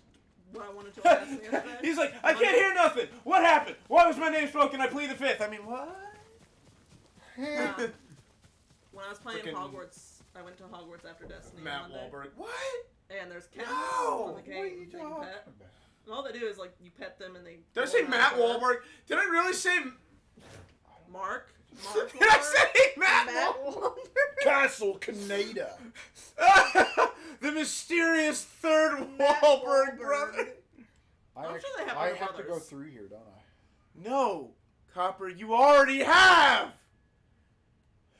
what I wanted to on Destiny yesterday. He's like, I can't hear nothing. What happened? Why was my name spoken? I plead the fifth. I mean, what? When I was playing Frickin' Hogwarts, I went to Hogwarts after Destiny Matt on Monday. Wahlberg. What? And there's cats No! on the game that you can pet. And all they do is, like, you pet them and they... Did I go say around Matt the- Wahlberg? Did I really say... Mark Did I say Matt Wahlberg. Castle Canada. The mysterious third Wahlberg brother. I'm sure they have I other have to go brothers. through here, don't I? No, Copper, you already have.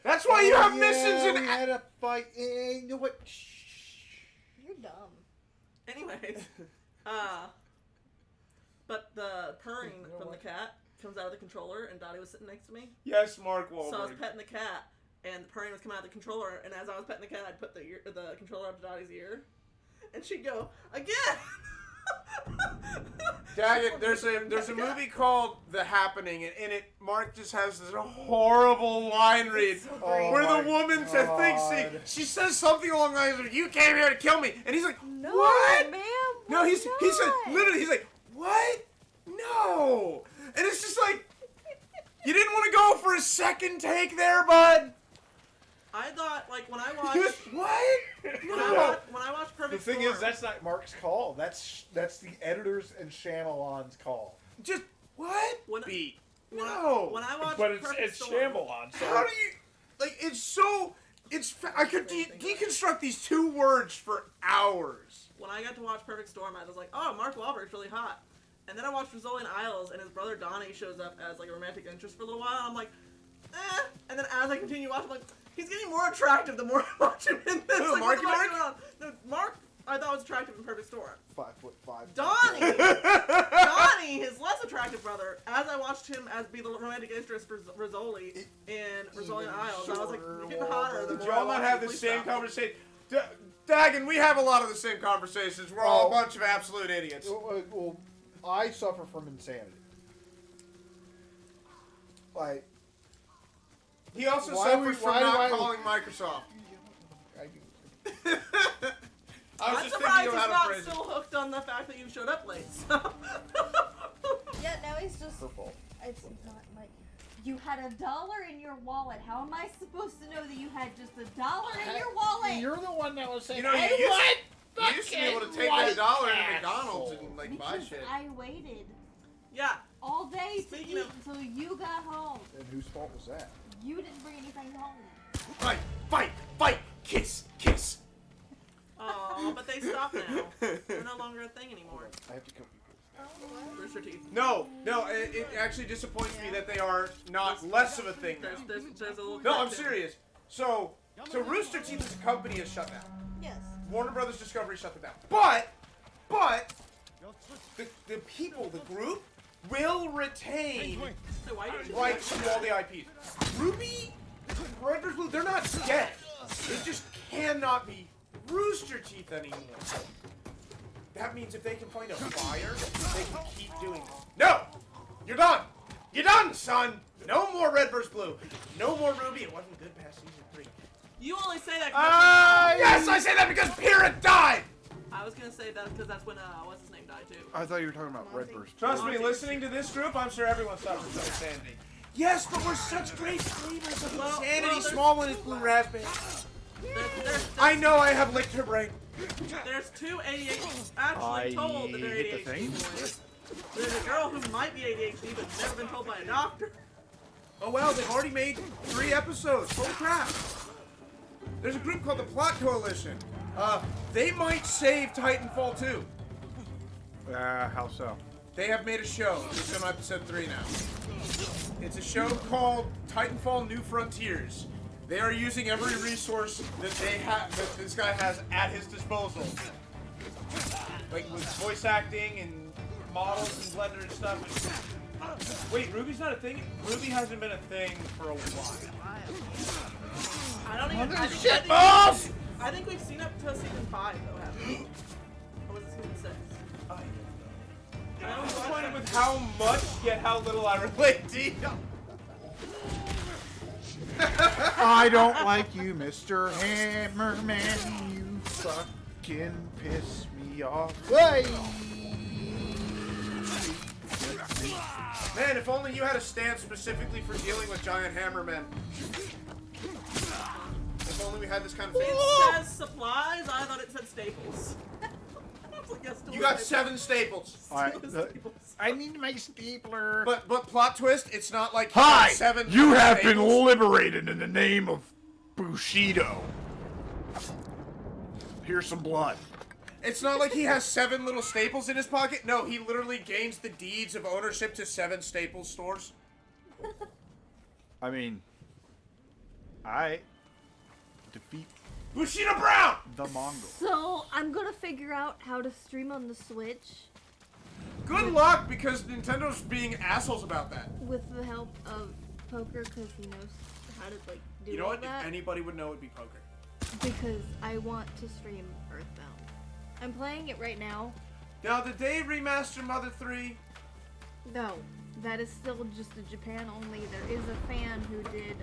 That's why you have missions we in... had a fight. You know what? You're dumb. Anyways, but the purring from the cat comes out of the controller, and Dottie was sitting next to me. Yes, Mark Wahlberg. So I was petting the cat, and the purring was coming out of the controller, and as I was petting the cat, I'd put the controller up to Dottie's ear, and she'd go, again! Daggett, there's a movie called The Happening, and in it, Mark just has this horrible line read where the woman thinks she says something along the lines of, "You came here to kill me," and he's like, No, "What?" ma'am. No, he said not? literally, he's like, "What? No," and it's just like, you didn't want to go for a second take there, bud. I thought, like, when I He was, watched... what? When I watched The Perfect thing Storm... is, that's not Mark's call. That's the editors and Shyamalan's call. Just what? When- Beat. when No. when I watched But it's Perfect Storm... Shyamalan. So How do you like? It's so. I could deconstruct these two words for hours. When I got to watch Perfect Storm, I was like, oh, Mark Wahlberg's really hot. And then I watched Rizzoli Isles, and his brother Donnie shows up as, like, a romantic interest for a little while, and I'm like, eh. And then as I continue watching, I'm like, he's getting more attractive the more I watch him in this. Who, Like, Marky what's Mark? going on? No, Mark, I thought was attractive in Perfect Storm. 5'5". Donnie, his less attractive brother, as I watched him as be the romantic interest for Rizzoli in Rizzoli Isles, I was like, you're getting hotter the Did more I y'all watch not have him. the Please same stop. conversation? Dagon, we have a lot of the same conversations. We're all a bunch of absolute idiots. Well, I suffer from insanity. Like, He also Why suffers we- from why do not I- calling Microsoft. I, I was I'm just surprised thinking of he's how to not phrase it. still hooked on the fact that you showed up late. So. Yeah, now he's just. her fault. It's not like. You had $1 in your wallet. How am I supposed to know that you had just $1 in your wallet? You're the one that was saying, You know, "Hey, you what? used to be able to take Fucking that $1 white to McDonald's asshole." and like buy Because shit. I waited Yeah. all day to Speaking eat of- until you got home. And whose fault was that? You didn't bring anything home. Fight, fight, fight, kiss, kiss. Aw, but they stopped now. They're no longer a thing anymore. I have to come. Rooster Teeth. No, it actually disappoints me that they are not less of a thing now. There's a little. No, I'm cut to- serious. So Rooster Teeth as a company is shut down. Yes. Warner Brothers Discovery shut them down. But the people, the group, will retain So why did you rights to all the IPs. Ruby, Red Blue, they're not dead. They just cannot be Rooster Teeth anymore. That means if they can find a buyer, they can keep doing it. No! You're done! You're done, son! No more Red vs. Blue. No more Ruby. It wasn't good past season 3. You only say that because Yes, I say that because Pirate died! I was gonna say that because that's when what's his name died too. I thought you were talking about Redburst. Trust me, listening to this group, I'm sure everyone suffers from insanity. Yes, but we're such great flavors of insanity. Smallone is blue raspberry. I know I have licked her brain. There's two ADHD actually told that they're hit the ADHD thing. boys. There's a girl who might be ADHD but never been told by a doctor. Oh well, they've already made 3 episodes. Holy crap. There's a group called the Plot Coalition. They might save Titanfall 2. How so? They have made a show. It's on episode 3 now. It's a show called Titanfall New Frontiers. They are using every resource that that this guy has at his disposal. Like with voice acting and models and Blender and stuff. Wait, Ruby's not a thing? Ruby hasn't been a thing for a while. I don't even. I think, Shit balls! I think we've seen up to season 5 though, haven't we? Or was it season 6? I'm disappointed with how much yet how little I relate to you. I don't like you, Mr. Hammerman. You fucking piss me off. Hey! Man, if only you had a stand specifically for dealing with giant hammermen. If only we had this kind of thing. It says supplies. I thought it said staples. You got 7 staples. I need my stapler. But plot twist, it's not like you got Hi! 7 You have been staples. liberated in the name of Bushido. Here's some blood. It's not like he has 7 little staples in his pocket. No, he literally gains the deeds of ownership to 7 Staples stores. I mean, I defeat Bushido Brown! the Mongol. So I'm gonna figure out how to stream on the Switch Good luck, because Nintendo's being assholes about that. with the help of Poker, because he knows how to like do You know all what? that. If anybody would know, it'd be Poker. Because I want to stream Earthbound. I'm playing it right now. Now, did they remaster Mother 3? No, that is still just a Japan only. There is a fan who did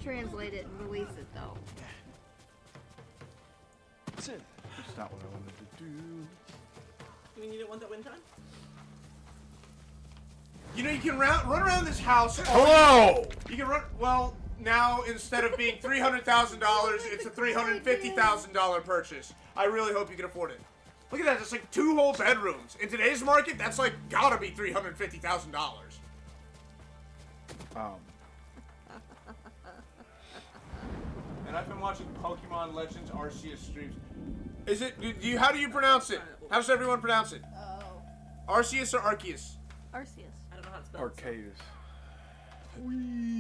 translate it and release it though. That's not what I wanted to do. You mean you didn't want that win time? You know, you can run around this house. Hello! You can run. Well, now instead of being $300,000, it's a $350,000 purchase. I really hope you can afford it. Look at that. It's like 2 whole bedrooms. In today's market, that's like gotta be $350,000. And I've been watching Pokemon Legends Arceus streams. Is it? How do you pronounce it? How does everyone pronounce it? Oh. Arceus or Arceus? Arceus. I don't know how to spell it. Arcadis.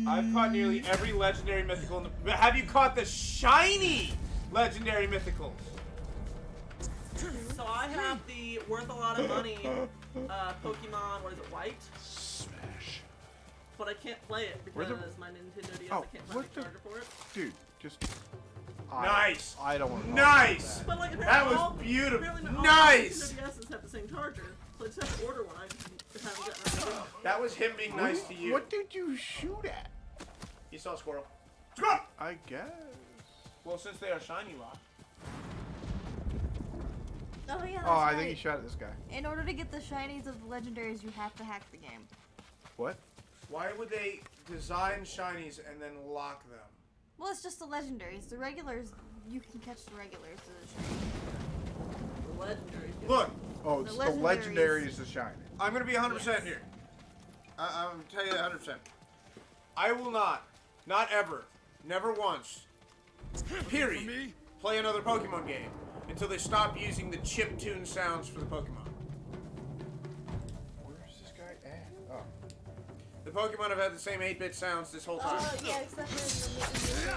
I've caught nearly every legendary mythical in the. But have you caught the shiny legendary mythicals? So I have the worth a lot of money Pokemon, what is it, White? Smash. But I can't play it Where's because the- my Nintendo DS, Oh, I can't find what a the- charger for it. Dude, just Nice. I don't want to. Nice. But like, That apparently all- was beautiful. apparently not all Nice. 2WSs have the same charger, so I just have to order one. I just haven't gotten around to it. That was him being nice to you. What did you shoot at? You saw a squirrel. Squirrel! I guess. Well, since they are shiny rock. Oh yeah. That's Oh, I right. think he shot at this guy. In order to get the shinies of the legendaries, you have to hack the game. What? Why would they design shinies and then lock them? Well, it's just the legendaries. The regulars, you can catch the regulars to the shiny. The legendary. Look, Oh, The it's the legendaries. legendaries the shiny. I'm going to be 100% here. I'm going to tell you 100%. I will not ever, never once, period, play another Pokemon game until they stop using the chiptune sounds for the Pokemon. Where's this guy at? Oh. The Pokemon have had the same 8-bit sounds this whole time. Yeah, except for in the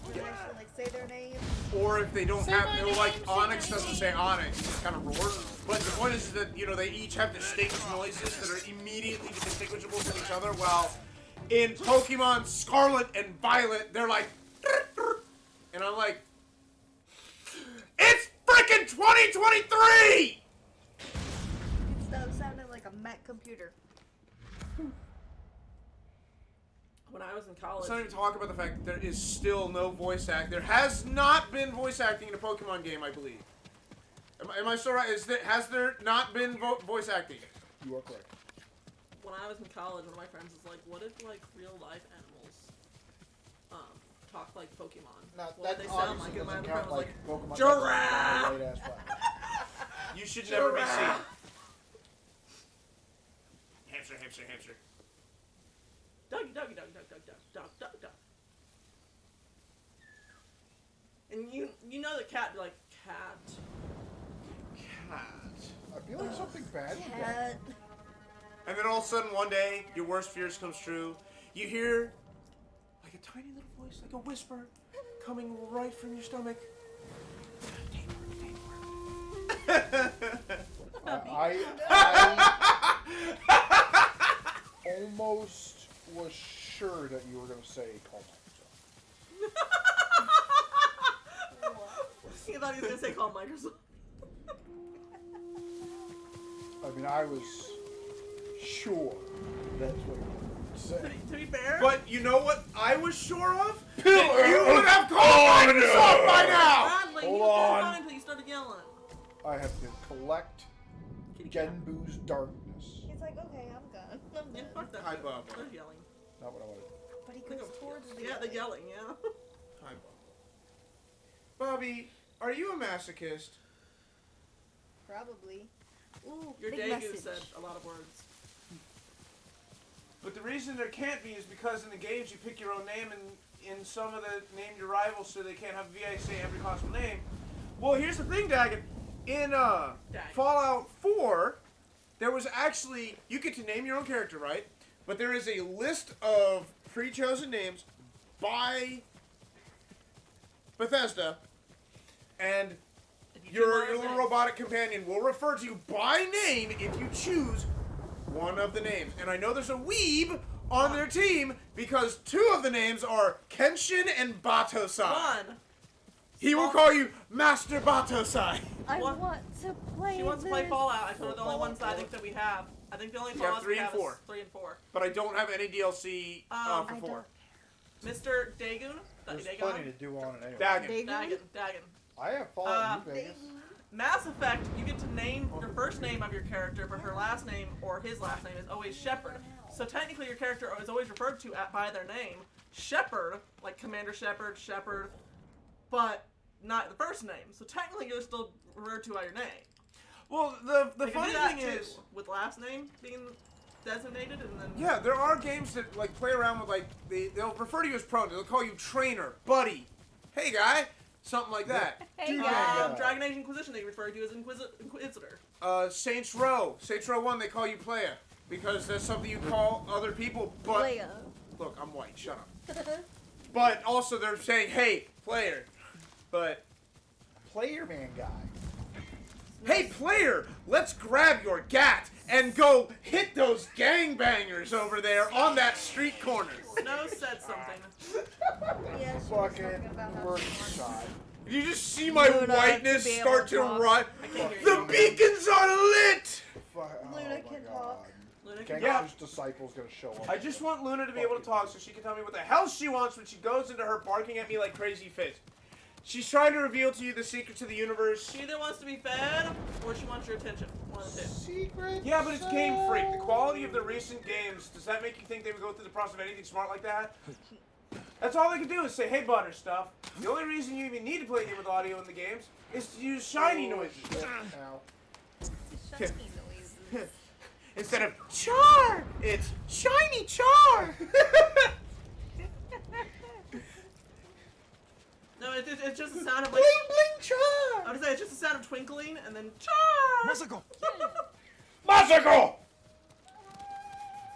when they actually like say their names. Or if they don't have, you know, like Onyx doesn't say Onyx, it just kind of roars. But the point is that, you know, they each have distinct noises that are immediately distinguishable from each other, while in Pokemon Scarlet and Violet, they're like, and I'm like, it's freaking 2023! It sounded like a Mac computer. When I was in college. Let's not even talk about the fact that there is still no voice act. There has not been voice acting in a Pokemon game, I believe. Am I still right? Has there not been voice acting? You are correct. When I was in college, one of my friends was like, "What if like real life animals, talk like Pokemon? Now, What would they sound like?" And my other friend was like, Pokemon. Giraffe! You should never be seen. Hamster, hamster, hamster. "Doggy, doggy, dog, dog, dog, dog, dog, dog, dog." And you know the cat be like, "Cat." I feel like something bad. Cat. And then all of a sudden, one day, your worst fears comes true. You hear, like a tiny little voice, like a whisper, coming right from your stomach. I almost was sure that you were going to say call Microsoft. He thought he was gonna say call Microsoft. I mean, I was sure that's what you were saying. To be fair, But you know what I was sure of? That you would have called Microsoft by now! Bradley, Hold you was on. fine until you started yelling. I have to collect Genbu's darkness. He's like, okay, I'm done. I'm Yeah, done. fuck that. Hi, shit. Bob. They're yelling. Not what I wanted. But he goes towards the Yeah, they're yelling. Yeah. Hi, Bobby, are you a masochist? Probably. Ooh, Your big Daegu message. said a lot of words. But the reason there can't be is because in the games you pick your own name, and in some of the named your rivals, so they can't have VA say every possible name. Well, here's the thing, Dagon. In Fallout 4, there was actually, you get to name your own character, right? But there is a list of pre-chosen names by Bethesda, and your little robotic companion will refer to you by name if you choose one of the names. And I know there's a weeb on their team because two of the names are Kenshin and Batosai. One. He will call you Master Batosai. I What? want to play. She wants to play this. Fallout. I told her the only ones that I think that we have. I think the only You have Fallouts 3 we and have 4. is 3 and 4. But I don't have any DLC I for 4. Mr. Dagoon? There's Dagon? plenty to do on it anyway. Dagon. Dagon. Dagon. I have Fallout New Vegas. Mass Effect, you get to name your first name of your character, but her last name or his last name is always Shepard. So technically your character is always referred to by their name. Shepard, like Commander Shepard, Shepard, but not the first name. So technically you're still referred to by your name. Well, the They can funny do that thing too, is, with last name being designated and then... yeah, there are games that like play around with like they'll refer to you as pronoun. They'll call you trainer, buddy, hey guy, something like that. Hey, Dude, guys. Dragon Age Inquisition they refer to you as Inquisitor. Saints Row 1, they call you player because that's something you call other people. But Leia. look, I'm white. Shut up. But also they're saying, hey, player. But Player man guy. Hey, player, let's grab your gat and go hit those gangbangers over there on that street corner. Snow said something. Yeah, she was Fucking talking about how work she wants shot. Did you just see my Luna whiteness to be able start to to talk. run? I can't hear The you. beacons are lit! Luna my can God. talk. Luna can Yeah. Gangster's disciple's gonna show up. I just want Luna to be able to talk so she can tell me what the hell she wants when she goes into her barking at me like crazy fish. She's trying to reveal to you the secrets of the universe. She either wants to be fed or she wants your attention. One of the two. Secret. Yeah, but it's Game Freak. The quality of the recent games, does that make you think they would go through the process of anything smart like that? That's all they can do is say, hey, butter stuff. The only reason you even need to play a game with audio in the games is to use shiny noises. Ow. Shiny noises. Instead of char, it's shiny char. No, it's just the sound of like. Bling bling char. I would say it's just the sound of twinkling and then char. Masako! Masako!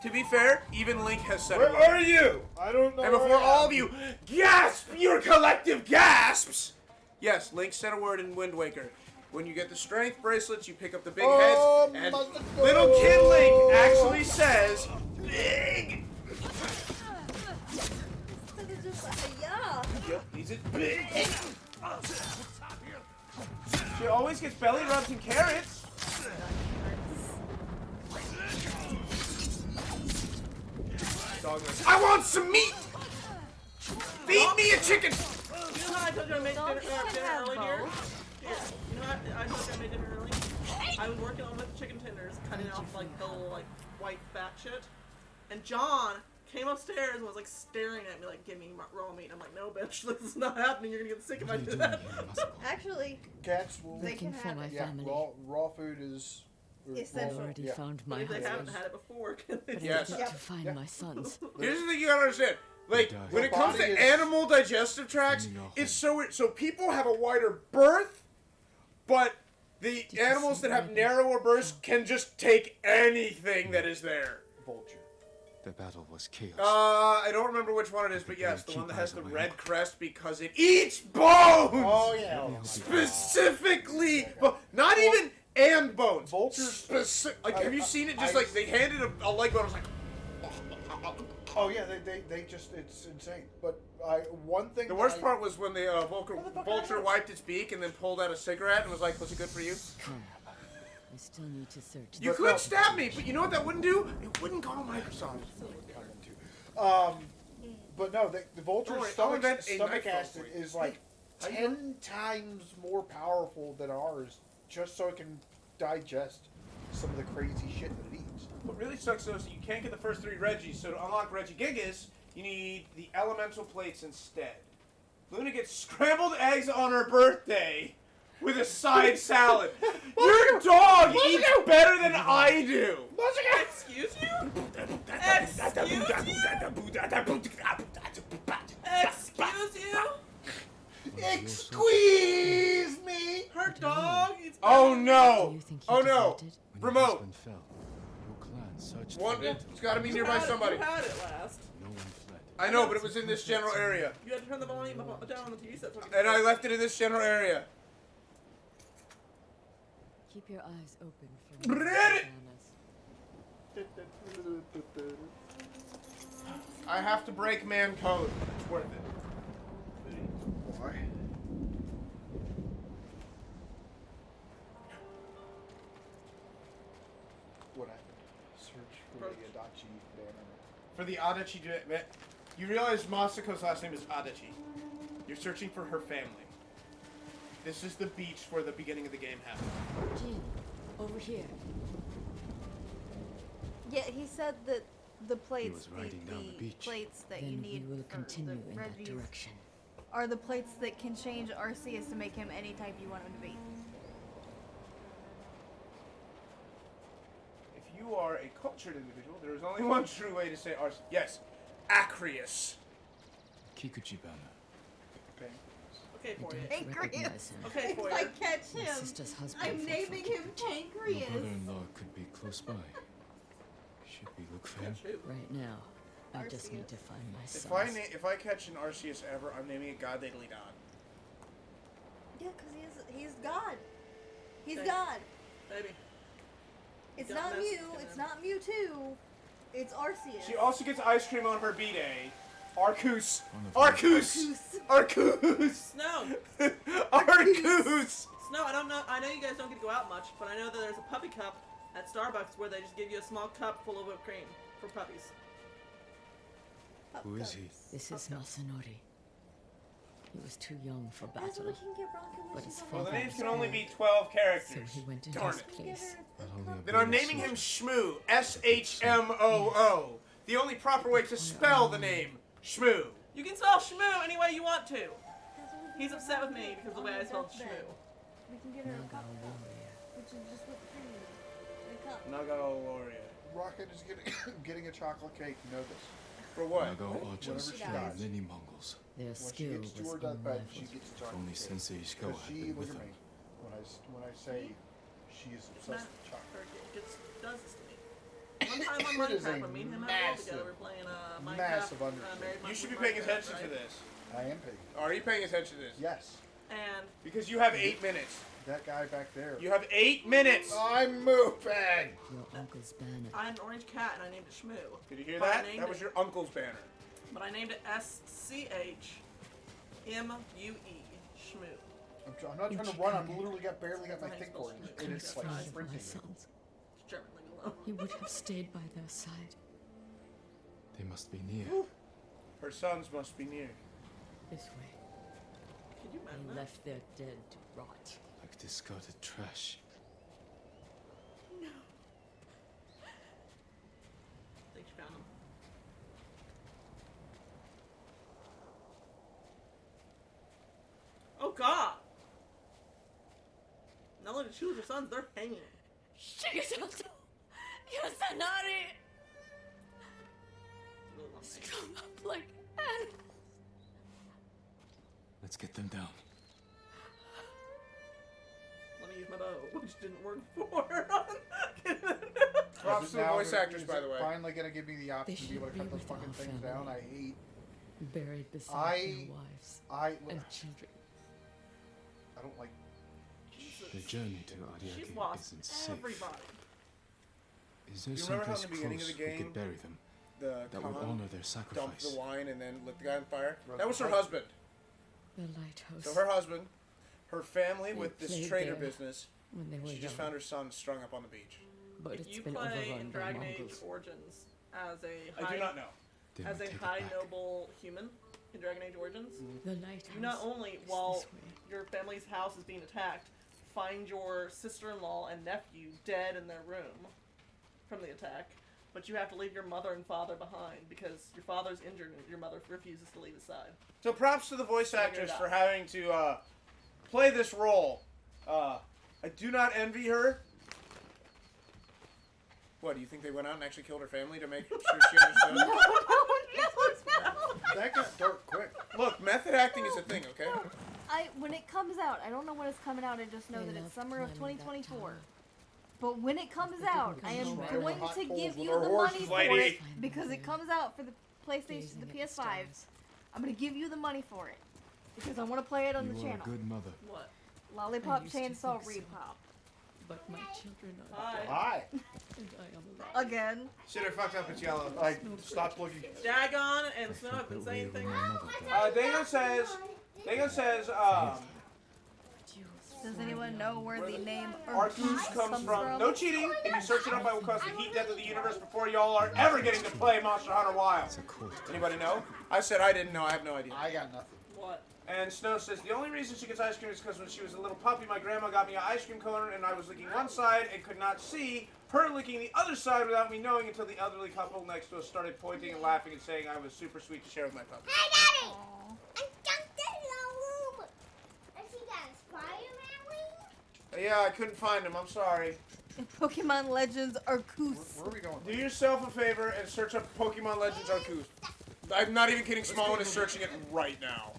To be fair, even Link has said it. Where are you? I don't know. And where before I all am. of you gasp your collective gasps, yes, Link said a word in Wind Waker. When you get the strength bracelets, you pick up the big Oh, heads, and Masako! little kid Link actually says, big. Instead of just yeah. Yep, he's a big. She always gets belly rubs and carrots. I want some meat! Feed me a chicken! You know how I told you I made dinner early, dear? Yeah. You know how I told you I made dinner early? I was working on with the chicken tenders, cutting off like the little like white fat shit. And John came upstairs and was like staring at me like, give me raw meat. And I'm like, no, bitch, this is not happening. You're gonna get sick if I do that. Actually, Cats will. they Looking can for have my it. Yeah, family. raw food is. Essential. Already Yeah. found But my if they husband. haven't had it before, can they? But Yes. I need Yep. to find Yeah. my sons. Here's the thing you gotta understand. Like, Your when it comes body to is- animal digestive tracts, it's so weird. So people have a wider berth, but the you animals see that have rabbits? narrower berths can just take anything that is there. Vulture. The battle was chaos. I don't remember which one it is, but yes, the Keep one that has eyes the on my red hook. crest because it eats bones! Oh yeah. Specifically, but not even and bones. Vultures- Like, have you seen it? Just I- like they handed a leg bone. I was like, Oh yeah, they just it's insane. But one thing. the worst that part was when the vulture wiped its beak and then pulled out a cigarette and was like, "Was it good for you?" I still need to search. You But could no. stab me, but you know what that wouldn't do? It wouldn't call Microsoft. But no, the vulture's Don't worry, I'll stomach, invent a stomach knife phone acid for you. is like How you 10 times more powerful than ours, just so it can digest some of the crazy shit that it eats. What really sucks though is that you can't get the first 3 Reggies, so to unlock Regigigas, you need the elemental plates instead. Luna gets scrambled eggs on her birthday with a side salad. Your dog eats better than I do. Excuse you? Excuse you? Squeeze me! Her dog eats. Oh Do no! you think he Oh no! deserted? When your Remote. husband fell, your clan searched One, for him. it's got to be You nearby had it- somebody. You had it last. No one fled. I know, but it was in this general area, You had to turn the volume down on the TV set. So and I left it in this general area. Keep your eyes open for Reddit. bananas. I have to break man code. It's worth it. Why? What happened? Search for the Adachi banner. For the Adachi, you realize Masako's last name is Adachi. You're searching for her family. This is the beach where the beginning of the game happened. Jean, over here. Yeah, he said that the plates, was riding down the beach. plates that you Then need we will for continue the in that Reggies direction. are the plates that can change Arceus to make him any type you want him to be. If you are a cultured individual, there is only one true way to say Arceus. Yes, Acrius. Kikuchi banner. Okay. Okay You for you. don't Pancreas. recognize him. Okay for If you. I catch My him, sister's husband I'm fought for naming him Kikuchi. Your Pancreas. brother-in-law could be close by. Should we look for him? Shoot. Right now, I just need to find my If I sons. if I catch an Arceus ever, I'm naming it God Daily Don. Yeah, because he's God. He's Baby. gone. Baby. It's Got not message Mew. coming It's in. not Mewtwo. It's Arceus. She also gets ice cream on her B-Day. Arceus. One of Arceus. Arceus. Snow. Arceus. Snow, I don't know. I know you guys don't get to go out much, but I know that there's a puppy cup at Starbucks where they just give you a small cup full of whipped cream for puppies. Who is he? This is Masanori. He was too young for That's battle, what we can get Bronco when but she's his on Well, the father names was can only ill, be 12 so characters. he went in Darn his it. place. Not only a Then I'm brave naming him soldier, Shmoo. S-H-M-O-O. The only proper way to spell the name Shmoo. You can spell Shmoo any way you want to. That's what we can He's get upset with Bronco me because of the on way I her spelled deathbed. Shmoo. We can get her a Naga cup, warrior. which is just whipped cream. In a cup. Naga Warrior. Rocket is getting a chocolate cake. You know this. For what? Naga archers Whenever she killed dies. many Mongols. Their When she skill gets to was her deathbed, she unrivaled. gets a chocolate Only cake. Sensei Ishikawa Because had she, been look with at him. me. When I say she is obsessed with Or chocolate. does this to me. One time on It is a Minecraft, when me and him had a world together, massive, we're playing Minecraft. massive undertaking. married You should be with paying Minecraft, attention to right? this. I am paying. Are you paying attention to this? Yes. And Because you have 8 minutes. That guy back there. You have 8 minutes. I'm moving. Your uncle's banner. I had an orange cat and I named it Shmoo. Did you hear But I that? named That was it- your uncle's banner. But I named it S-C-H-M-U-E. Shmoo. I'm not trying to run. I'm literally barely got my thick orange. And it's like Friend of my sprinting. sons. It's German, leave it alone. He would have stayed by their side. They must be near. Her sons must be near. This way. Can you imagine They that? left their dead to rot. Like discarded trash. I think she found him. Oh god! Not only did she lose her sons, they're hanging. Shigesato! Yasanari! Really long name. Strung up like animals. Let's get them down. Let me use my bow, which didn't work for. Props to the Now voice they're- actors, is by it the way. finally gonna give me the option to be should able to be cut those with fucking our things down. I family. hate. Buried beside I- their wives I and children. don't like. The journey to She's Ariake lost isn't safe. everybody. Is there You remember how in someplace the beginning of close the we game, could bury them The that would Khan honor their dumped sacrifice? the wine and then lit the guy on fire. Right. That was her husband. The lighthouse. So her husband, her family They with this played trader there business, when they were she just young. found her son strung up on the beach. But If it's you been play overrun in by Dragon Age Mongols. Origins as a I high, do not know. They as might a take it high back. noble human in Dragon Age Origins, The lighthouse. you not only, is while this way. your family's house is being attacked, find your sister-in-law and nephew dead in their room from the attack, but you have to leave your mother and father behind because your father's injured and your mother refuses to leave his side. So props to the voice Figure it actress out. for having to play this role. I do not envy her. What, do you think they went out and actually killed her family to make sure she understood? That got dark quick. Look, method acting is a thing, okay? When it comes out, I don't know when it's coming out. I just know They that it's loved summer of climbing that 2024. tower. But when it comes didn't out, come I am home. Riding going hot to coals give with you our the horses, money for lady. it because it comes out for the PlayStation, the Gazing at the PS5. stars. I'm gonna give you the money for it because I want to play it on You the are channel. a good mother. What? Lollipop I used to Chainsaw think so. Repop But my children are Hi. Hi. dead, and I am alive. again. Shit, I fucked up. It's yellow. I stopped looking. Dagon and I Snow felt have been that way saying when things. my mother died. Dagon says, Does anyone know where the name Arcus comes from. No cheating. If you search it up, I will cause the heat death of the universe before y'all are ever getting to play Monster Hunter Wild. It's a cult. Anybody know? I said I didn't know. I have no idea. I got nothing. What? And Snow says the only reason she gets ice cream is because when she was a little puppy, my grandma got me an ice cream cone and I was licking one side and could not see her licking the other side without me knowing until the elderly couple next to us started pointing and laughing and saying I was super sweet to share with my puppy. Hey, Daddy! I jumped in the room. And see that Spider-Man wing? Yeah, I couldn't find him. I'm sorry. Pokemon Legends Arceus. Where are we going? Do yourself a favor and search up Pokemon Legends Arceus. I'm not even kidding. Smallone is searching it right now.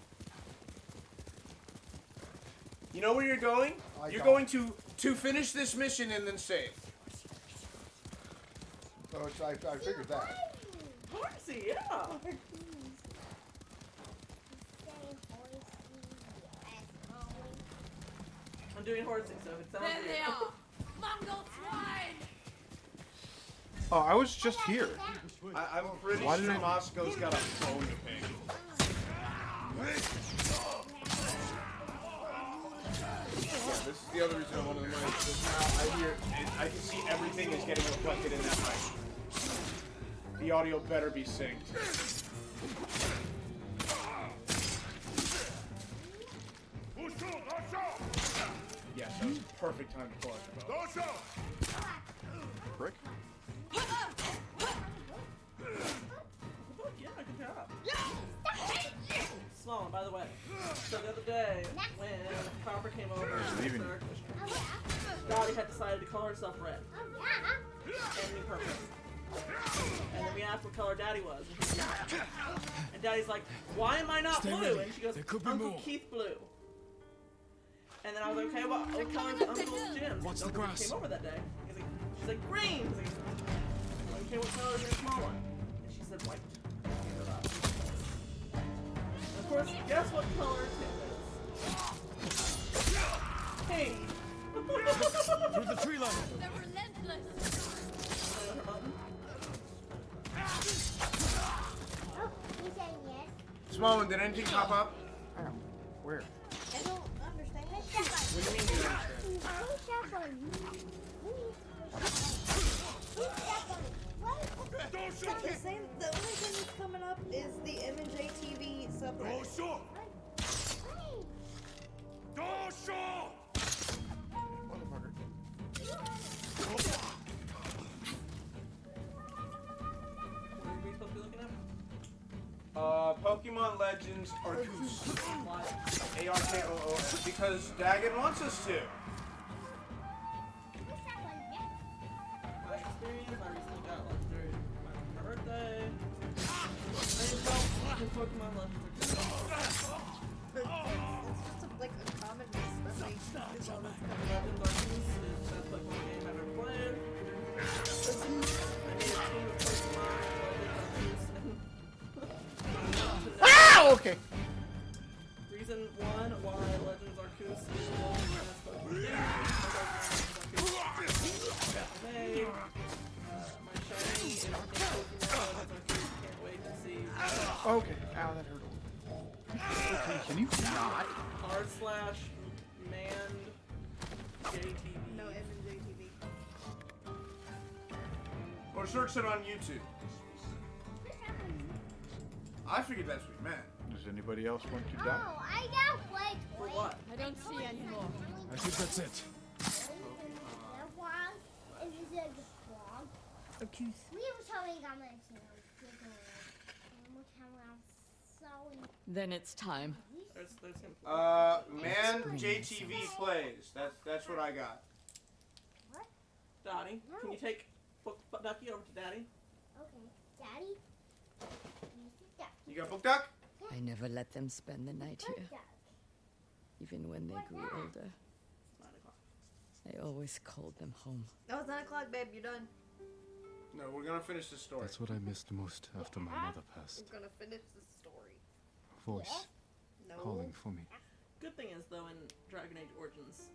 You know where you're going? You're going to finish this mission and then save. Oh, I figured that. Horsey, yeah. I'm doing horsing, so if it sounds There weird. they are! Mongol swine! Oh, I was just here. I'm pretty Why did sure I- Moscow's got a phone to pay. Yeah, this is the other reason I wanted the mic. Because now I hear, I can see everything is getting reflected in that mic. The audio better be synced. Yes, that was the perfect time to pull out. Brick? Yeah, good job. Small one, by the way. So the other day, when Copper came over and leaving. Dottie had decided to color herself red. And me purple. And then we asked what color Daddy was. And Daddy's like, why am I not Stay blue? ready. And she goes, There could be Uncle more. Keith blue. And then I was like, okay, what color is Uncle Jim? Watch the Uncle grass. came over that day. He's like, she's like, green. He's like, okay, what color is your small one? And she said, white. And of course, guess what color Tim is? Pink. Through the tree line. They're relentless! Oh, he said yes. Small one, did anything pop up? Ow. Where? I don't understand. What do you mean you don't understand? Push up on me. The only thing that's coming up is the M&J TV subreddit. What are we supposed to be looking at? Pokemon Legends Arceus. Why? ARKOOS. Because Dagon wants us to. My experience, I recently got legendary my birthday. I didn't Pokemon Legends are It's just like a common mistake. Is all that's coming up. Legends Arceus is the best Pokemon game I've ever played. I made a team of Pokemon Legends Arceus. Ah! Okay. Reason one why Legends Arceus is the best Pokemon game. Made. My shiny is in Pokemon Legends Arceus. Can't wait to see. Okay. Ow, that hurt. Okay, can you not? /manned JTV. No M&J TV. Or search it on YouTube. I figured that's what you meant. Does anybody else want to die? Oh, I got white. For what? I don't see anymore. I think that's it. We were telling I'm gonna Then it's time. There's him. Man JTV plays. That's what I got. Dottie, can you take Ducky over to Daddy? Okay, Daddy. You got Book Duck? I never let them spend the night here, Duck. even when they grew older. It's 9 o'clock. I always called them home. No, it's 9 o'clock, babe. You're done. No, we're gonna finish the story. That's what I missed most after my mother passed. We're gonna finish the story. Voice No. calling for me. Good thing is, though, in Dragon Age Origins,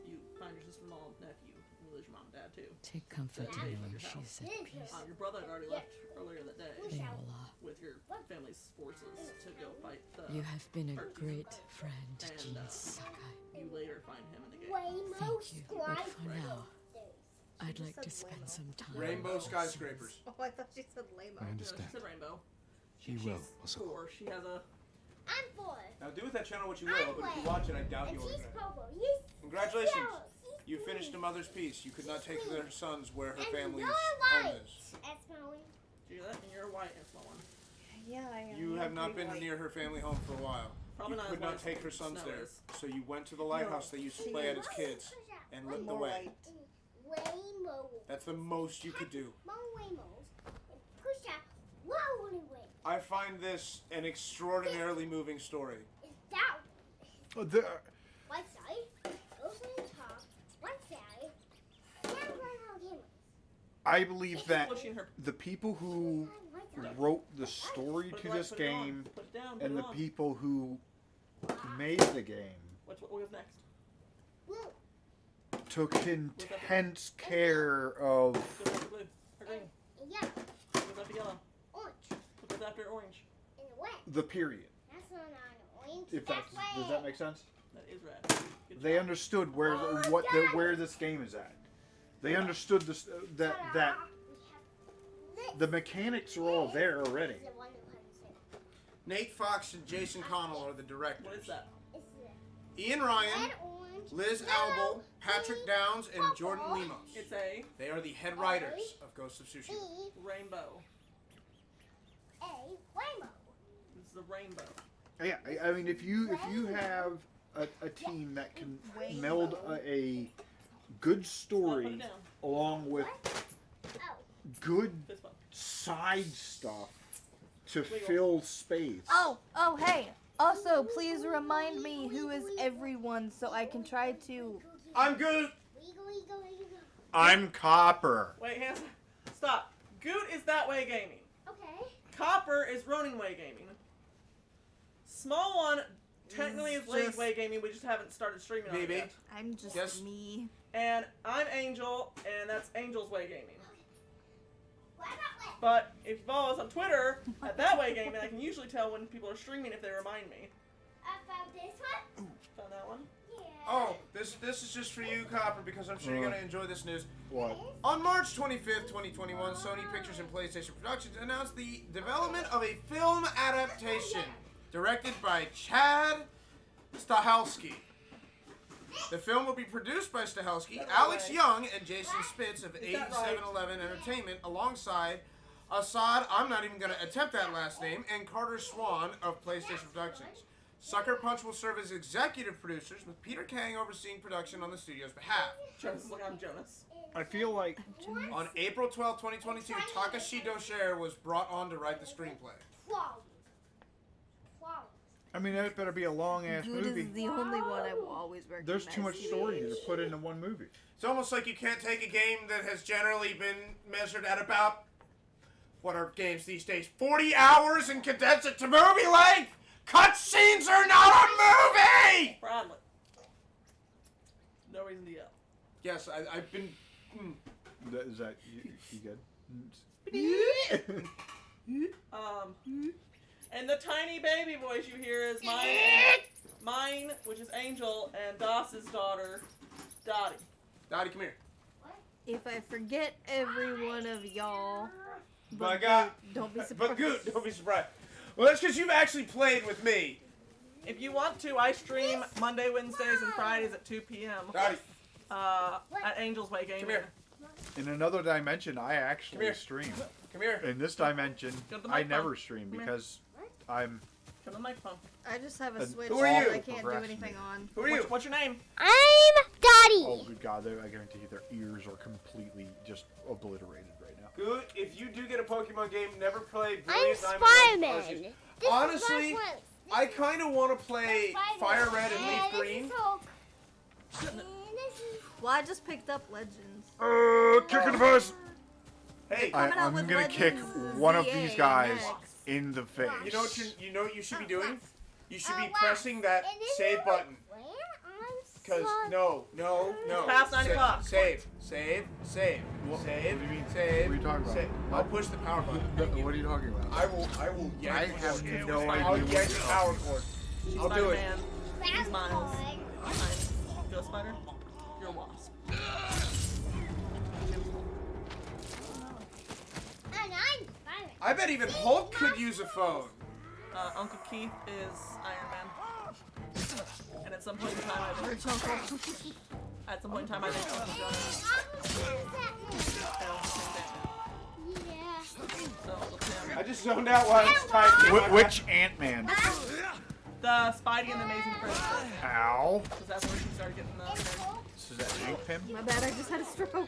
you find your sister-in-law and nephew, who lose your mom and dad, too. Take comfort in knowing she's at peace. Your brother had already left earlier that day They all are. with your family's forces to go fight the... You have been a Arceus. great friend, And, Jin Sakai. You later find him in the game. Rainbow Thank you, but for now, skyscrapers. I'd like to spend some time. Rainbow skyscrapers. Oh, I thought she said lame-o. I No, she understand. said Rainbow. He will She's also. 4. She has a... I'm 4. Now do with that channel what you will, but if you watch it, I doubt And you will. she's purple. He's Congratulations. yellow. He's You finished a green. mother's piece. You could not take their sons where her And family's you're home white. is. That's Molly. Do that, and you're a white and small one. Yeah, I am. You have not been white. near her family home for a while. Probably You not could as not white as take her sons Snow there. is. So you went to the lighthouse they used to she play at is. as kids and lit the More way. white. Rainbow. That's the most you could do. More rainbows. And push up. Rolling away. I find this an extraordinarily moving story. Is that one side? Goes on the top. One side. Now we're on camera. I believe that Pushing her. the people who wrote the story to this game Put it down. and put the it on. people who made the game What goes next? Blue. took intense care of Goes after blue. Or green. Yeah. Goes after yellow. Orange. Goes after orange. And red. the period. That's not an orange. If that's that's, does red. that make sense? That is red. Good They job. understood where where this game is at. They understood this that the mechanics are all there already. The one who couldn't say. Nate Fox and Jason Connell are the directors. What is that? It's the Ian Ryan, red, orange, Liz yellow, Albel, Patrick green, Downs, and Jordan purple, Lemos. It's a They are the head writers of Ghost of Tsushima. B, rainbow. A, rainbow. This is a rainbow. Yeah, I mean, if you have a team that can meld a good Put it story down. along with Oh. good This one. side stuff to fill space. Oh, hey. Also, please remind me who is everyone so I can try to. I'm good. Wiggle, wiggle, wiggle. I'm Copper. Wait, hands. Stop. Goot is That Way Gaming. Okay. Copper is Ronin Way Gaming. Small One technically is Late Way Gaming. We just haven't started streaming on it Maybe. yet. I'm just Yes. me. And I'm Angel, and that's Angel's Way Gaming. What about red? But if you follow us on Twitter at That Way Gaming, I can usually tell when people are streaming if they remind me. I found this one. Found that one? Yeah. Oh, this is just for you, Copper, because I'm sure you're gonna enjoy this news. What? On March 25th, 2021, Sony Pictures and PlayStation Productions announced the development of a film adaptation directed by Chad Stahelski. The film will be produced by Stahelski, Alex Young, and Jason Spitz of Is that right? 8711 Entertainment, alongside Assad, I'm not even going to attempt that last name, and Carter Swan of PlayStation Productions. Sucker Punch will serve as executive producers, with Peter Kang overseeing production on the studio's behalf. Jonas is like, I'm Jonas. I feel like On April 12, 2022, Takashi Dosher was brought on to write the screenplay. Wow. Wow. I mean that better be a long ass Good movie. is the only one I will always recognize. There's too much story to put into one movie. It's almost like you can't take a game that has generally been measured at about, what are games these days, 40 hours and condense it to movie length! Cutscenes are not a movie! Bradley. No reason to yell. Yes, I've been... Is that you good? And the tiny baby voice you hear is mine, which is Angel, and Doss's daughter, Dottie. Dottie, come here. If I forget every one of y'all, But God, don't be surprised. but good, don't be surprised. Well, that's because you've actually played with me. If you want to, I stream Monday, Wednesdays, and Fridays at 2 p.m. Dottie, At Angel's Way Gaming. come here. In another dimension, I Come actually here. stream. Come here. In this dimension, Go to the I microphone. never stream Come here. because I'm. Come to the microphone. I just have a An Switch Who are you? that I can't do anything on. Who are you? What's your name? I'm Dottie. Oh good God! I guarantee you, their ears are completely just obliterated right now. Good. If you do get a Pokemon game, never play I'm Brilliant Diamond Spider-Man. Arceus. This is Honestly, my friend. I kind of want to play Fire Red and Leaf And this Green. is Hulk. And this is Well, I just picked up Legends. Kick in the face! Hey, Coming out I'm with gonna kick Legends one of ZA these guys next. in the face. you know what you should be doing? You should be wow. pressing that And this save is button. where Because I'm no. It's past 9 o'clock. Save. What- Save. what do you mean? Save. What are you talking about? Save. I'll push the power button. What are you talking about? I will yank I the have cord. no idea I'll what yank you're the talking power about. cord. She's I'll do it. Spider-Man. He's Miles. Mine's Ghost Spider. You're a Wasp. And I'm Spider-Man. I bet even Hulk could use a phone. Uncle Keith is Iron Man. And at some point in time, I think Uncle Jonas. And Uncle Sam Batman. Yeah. So Uncle Sam. I just zoned out while I was typing. Which Ant-Man? The Spidey and the Amazing Friends. Ow! Because that's where she started getting the nerd. Is that Hank Pym? My bad, I just had a stroke.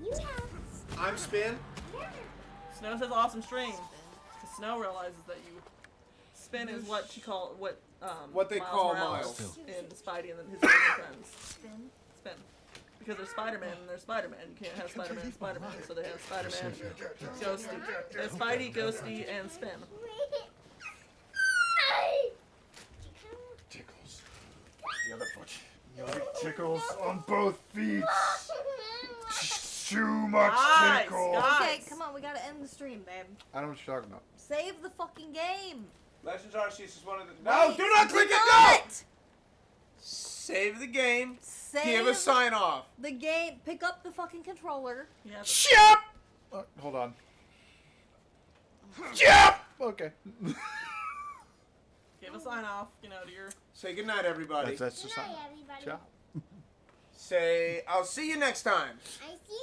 You have. I'm Spin. Snow says awesome stream. 'Cause Snow realizes that you spin is what What they call Morales Miles. in Spidey and then his Amazing Friends. Spin. Because they're Spider-Man and they're Spider-Man. You can't have Spider-Man and Spider-Man, so they have Spider-Man, Ghosty. They have Spidey, Ghosty, and Spin. Tickles. The other foot. The other tickles on both feet. Too much Guys, tickle. guys. Okay, come on, we gotta end the stream, babe. I don't know what you're talking about. Save the fucking game. Legends Arceus is one of the. No, Wait, do not click do it. No. not! Save the game. Save Give a sign off. the game. Pick up the fucking controller. Yeah, but Shut. Hold on. Shut. Okay. give a sign off, you know, to your. Say goodnight, everybody. That's just Good night, everybody. Ciao. Say I'll see you next time. I see you